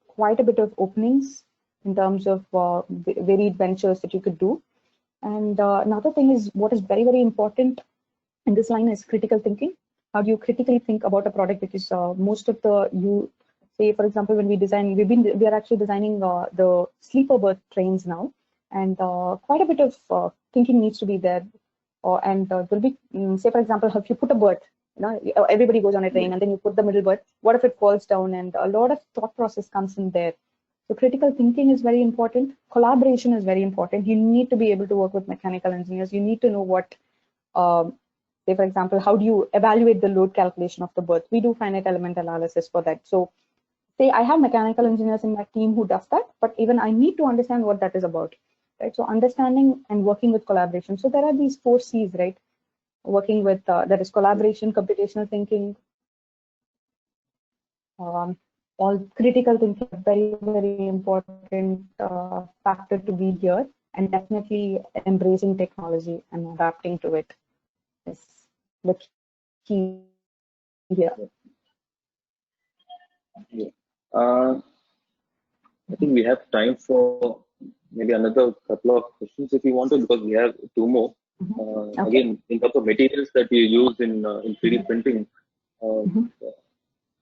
quite a bit of openings in terms of varied ventures that you could do. And another thing is what is very, very important in this line is critical thinking. How do you critically think about a product? Because most of say, for example, when we design, we are actually designing the sleeper berth trains now, and quite a bit of thinking needs to be there. And there'll be, say, for example, if you put a berth, you know, everybody goes on a train, and then you put the middle berth. What if it falls down? And a lot of thought process comes in there. So critical thinking is very important. Collaboration is very important. You need to be able to work with mechanical engineers. You need to know what, say, for example, how do you evaluate the load calculation of the berth? We do finite element analysis for that. So say I have mechanical engineers in my team who does that, but even I need to understand what that is about, right? So understanding and working with collaboration. So there are these 4 C's, right? Working with, that is collaboration, computational thinking, all critical thinking, very, very important factor to be here, and definitely embracing technology and adapting to it is the key here. Yeah. I think we have time for maybe another couple of questions if you want to, because we have 2 more. Okay. Again, in terms of materials that you use in 3D printing,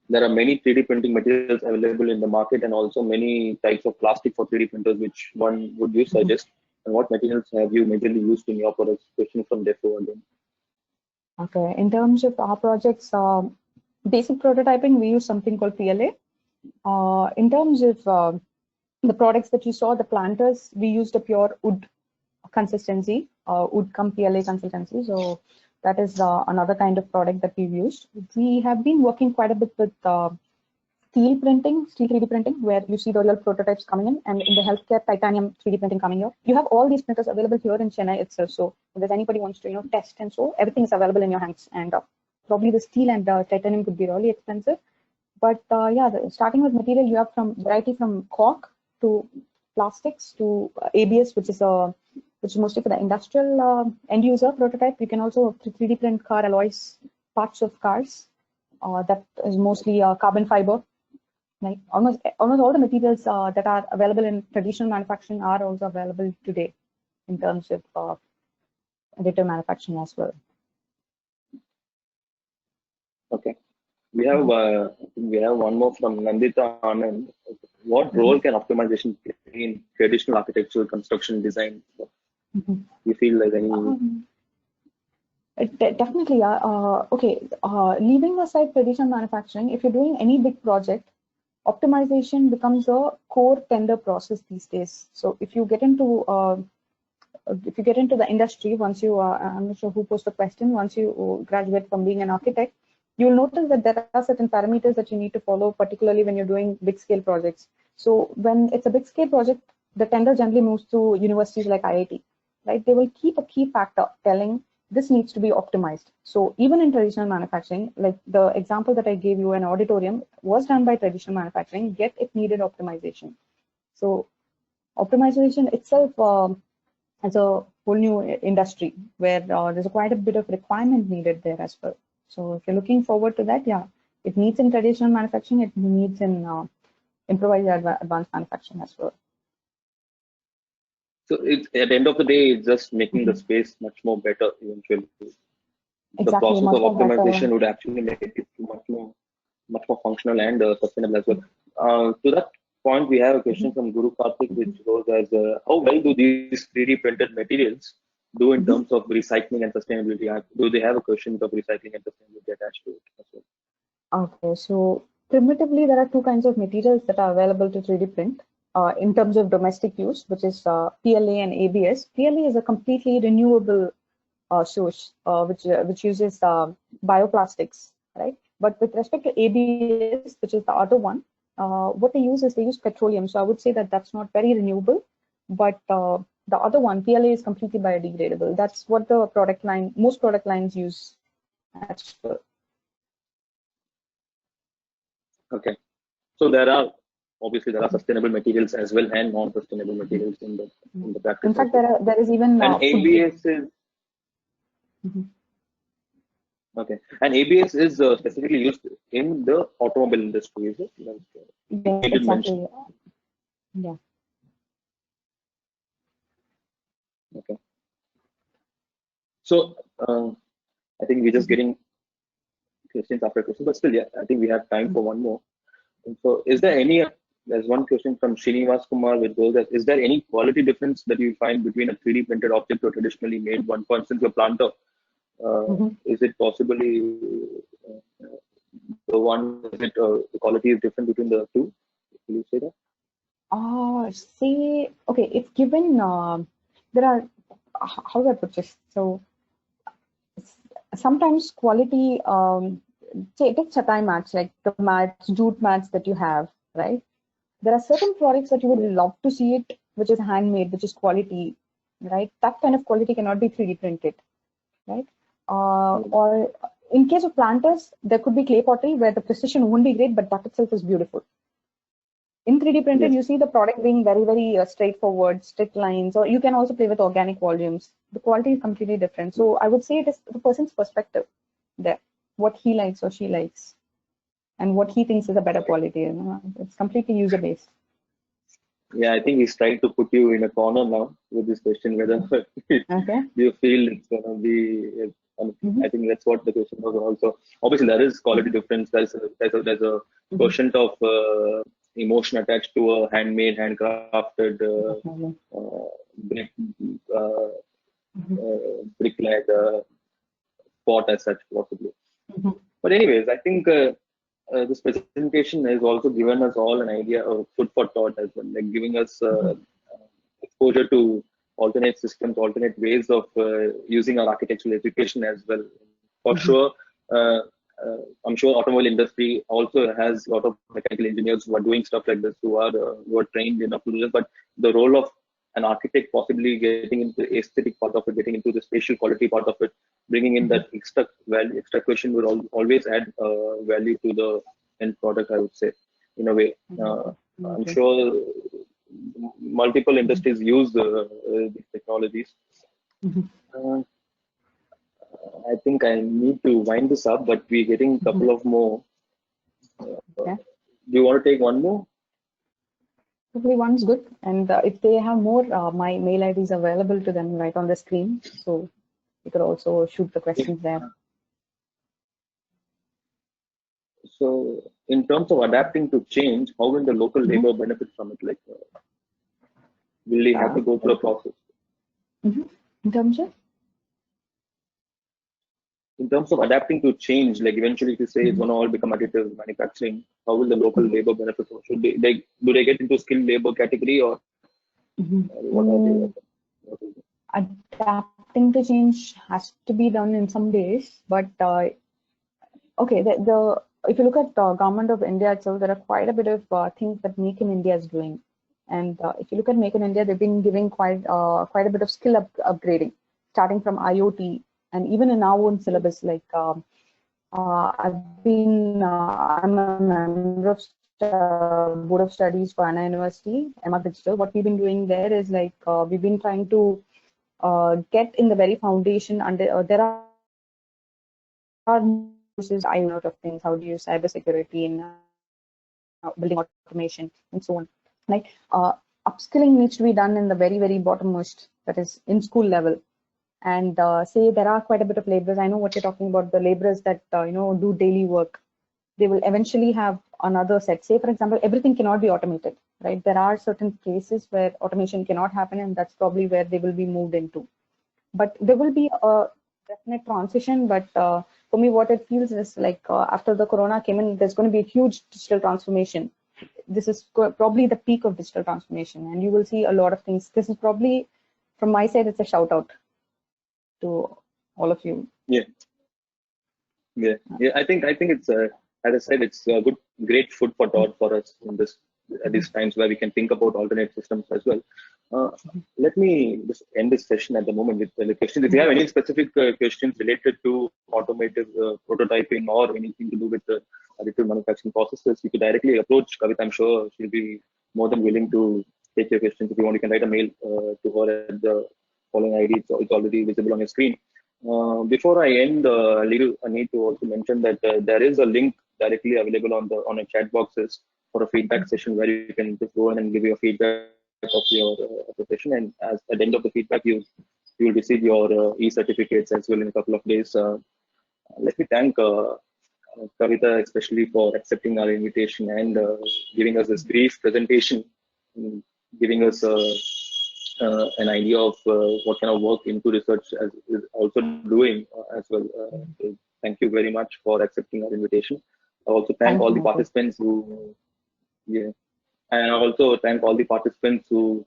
there are many 3D printing materials available in the market, and also many types of plastic for 3D printers. Which one would you suggest? And what materials have you majorly used in your products? Question from Defo again. Okay, in terms of our projects, basic prototyping, we use something called PLA. In terms of the products that you saw, the planters, we used a pure wood consistency, wood cum PLA consistency. So that is another kind of product that we've used. We have been working quite a bit with steel printing, steel 3D printing, where you see the real prototypes coming in, and in the healthcare, titanium 3D printing coming here. You have all these printers available here in Chennai itself. So if there's anybody wants to, you know, test and so, everything is available in your hands. And probably the steel and titanium could be really expensive. But yeah, starting with material, you have from variety from cork to plastics to ABS, which is mostly for the industrial end user prototype. You can also 3D print car alloys, parts of cars. That is mostly carbon fiber. Like almost all the materials that are available in traditional manufacturing are also available today in terms of additive manufacturing as well. Okay, we have one more from Nandita Anand. What role can optimization play in traditional architectural construction design? You feel like any? Definitely, yeah. Okay, leaving aside traditional manufacturing, if you're doing any big project, optimization becomes a core tender process these days. So if you get into the industry, once you I'm not sure who posed the question, once you graduate from being an architect, you'll notice that there are certain parameters that you need to follow, particularly when you're doing big scale projects. So when it's a big scale project, the tender generally moves to universities like IIT, right? They will keep a key factor telling this needs to be optimized. So even in traditional manufacturing, like the example that I gave you, an auditorium was done by traditional manufacturing, yet it needed optimization. So optimization itself as a whole new industry where there's quite a bit of requirement needed there as well. So if you're looking forward to that, yeah, it needs in traditional manufacturing, it needs in improvised advanced manufacturing as well. So it's, at the end of the day, it's just making the space much more better eventually. Exactly, the process of optimization better. would actually make it much more functional and sustainable as well. To that point, we have a question from Guru Karthik, which goes as how well do these 3D printed materials do in terms of recycling and sustainability? Do they have a question of recycling and sustainability attached to it as well? Okay, so primitively, there are two kinds of materials that are available to 3D print in terms of domestic use, which is PLA and ABS. PLA is a completely renewable source, which uses bioplastics, right? But with respect to ABS, which is the other one, what they use petroleum. So I would say that that's not very renewable, but the other one, PLA, is completely biodegradable. That's what the most product lines use as well. Okay, so obviously there are sustainable materials as well and non-sustainable materials in the practice. In fact, there is even and ABS is okay, and ABS is specifically used in the automobile industry, is it? Yeah, exactly. Yeah. Okay. So I think we're just getting questions after questions, but still, yeah, I think we have time for one more. And so, there's one question from Srinivas Kumar, which goes as, is there any quality difference that you find between a 3D printed object or traditionally made one? For instance, a planter, is it possibly the quality is different between the two? Will you say that? Okay, it's given, there are, how do I put this? So sometimes quality, take chatai mats, like the mats, jute mats that you have, right? There are certain products that you would love to see it, which is handmade, which is quality, right? That kind of quality cannot be 3D printed, right? Or in case of planters, there could be clay pottery where the precision won't be great, but that itself is beautiful. In 3D printed, you see the product being very, very straightforward, strict lines, or you can also play with organic volumes. The quality is completely different. So I would say it is the person's perspective there, what he likes or she likes, and what he thinks is a better quality. It's completely user-based. Yeah, I think he's trying to put you in a corner now with this question, whether you feel it's going to be, I think that's what the question was also. Obviously, there is quality difference. There's a quotient of emotion attached to a handmade, handcrafted brick-led pot as such, possibly. But anyways, I think this presentation has also given us all an idea of food for thought as well, like giving us exposure to alternate systems, alternate ways of using our architectural education as well. For sure, I'm sure automobile industry also has a lot of mechanical engineers who are doing stuff like this, who are trained enough to do this. But the role of an architect possibly getting into the aesthetic part of it, getting into the spatial quality part of it, bringing in that extra value, extra question will always add value to the end product, I would say, in a way. I'm sure multiple industries use these technologies. I think I need to wind this up, but we're getting a couple of more. Do you want to take one more? Hopefully one's good. And if they have more, my mail ID is available to them right on the screen. So you could also shoot the questions there. So in terms of adapting to change, how will the local labor benefit from it? Like, will they have to go through a process? In terms of? in terms of adapting to change, like eventually if you say it's going to all become additive manufacturing, how will the local labor benefit? Should do they get into skilled labor category, or what are they? What is it? Adapting to change has to be done in some ways, but okay, if you look at the government of India itself, there are quite a bit of things that Make in India is doing. And if you look at Make in India, they've been giving quite a bit of skill upgrading, starting from IoT, and even in our own syllabus. Like I'm a member of Board of Studies for Anna University, Emma Digital. What we've been doing there is like we've been trying to get in the very foundation. Under there are uses I know of things. How do you use cybersecurity in building automation and so on. Like upskilling needs to be done in the very bottommost, that is in school level. And say there are quite a bit of laborers. I know what you're talking about. The laborers that do daily work, they will eventually have another set. Say for example, everything cannot be automated, right? There are certain cases where automation cannot happen, and that's probably where they will be moved into. But there will be a definite transition. But for me, what it feels is like after the corona came in, there's going to be a huge digital transformation. This is probably the peak of digital transformation, and you will see a lot of things. This is probably, from my side, it's a shout out to all of you. Yeah. I think it's as I said, it's great food for thought for us in this at these times where we can think about alternate systems as well. Let me just end this session at the moment with the questions. If you have any specific questions related to automotive prototyping or anything to do with the additive manufacturing processes, you could directly approach Kavita. I'm sure she'll be more than willing to take your questions. If you want, you can write a mail to her at the following ID. It's already visible on your screen. Before I end, I need to also mention that there is a link directly available on a chat boxes for a feedback session where you can just go in and give your feedback of your session, and at the end of the feedback, you will receive your e-certificates as well in a couple of days. Let me thank Kavita especially for accepting our invitation and giving us this brief presentation, giving us an idea of what kind of work into research is also doing as well. So thank you very much for accepting our invitation. I also thank all the participants who, and I also thank all the participants who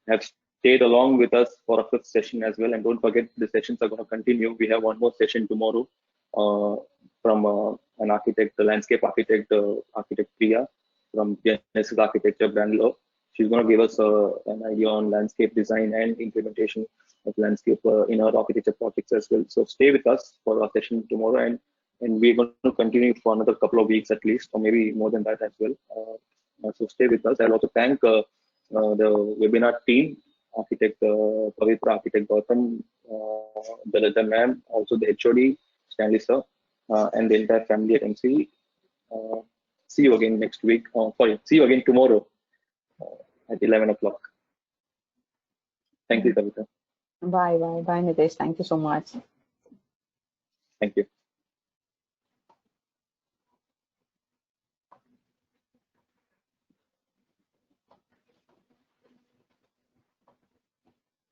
have stayed along with us for a fifth session as well. And don't forget, the sessions are going to continue. We have one more session tomorrow from an architect, the landscape architect, architect Priya from Genesis Architecture, Bangalore. She's going to give us an idea on landscape design and implementation of landscape in our architecture projects as well. So stay with us for our session tomorrow, and we're going to continue for another couple of weeks at least, or maybe more than that as well. So stay with us. I'll also thank the webinar team, architect Pavitra, architect Gautam, the ma'am, also the HOD, Stanley sir, and the entire family at MC. See you again next week. See you again tomorrow at 11 o'clock. Thank you, Kavita. Bye, Nitesh. Thank you so much. Thank you.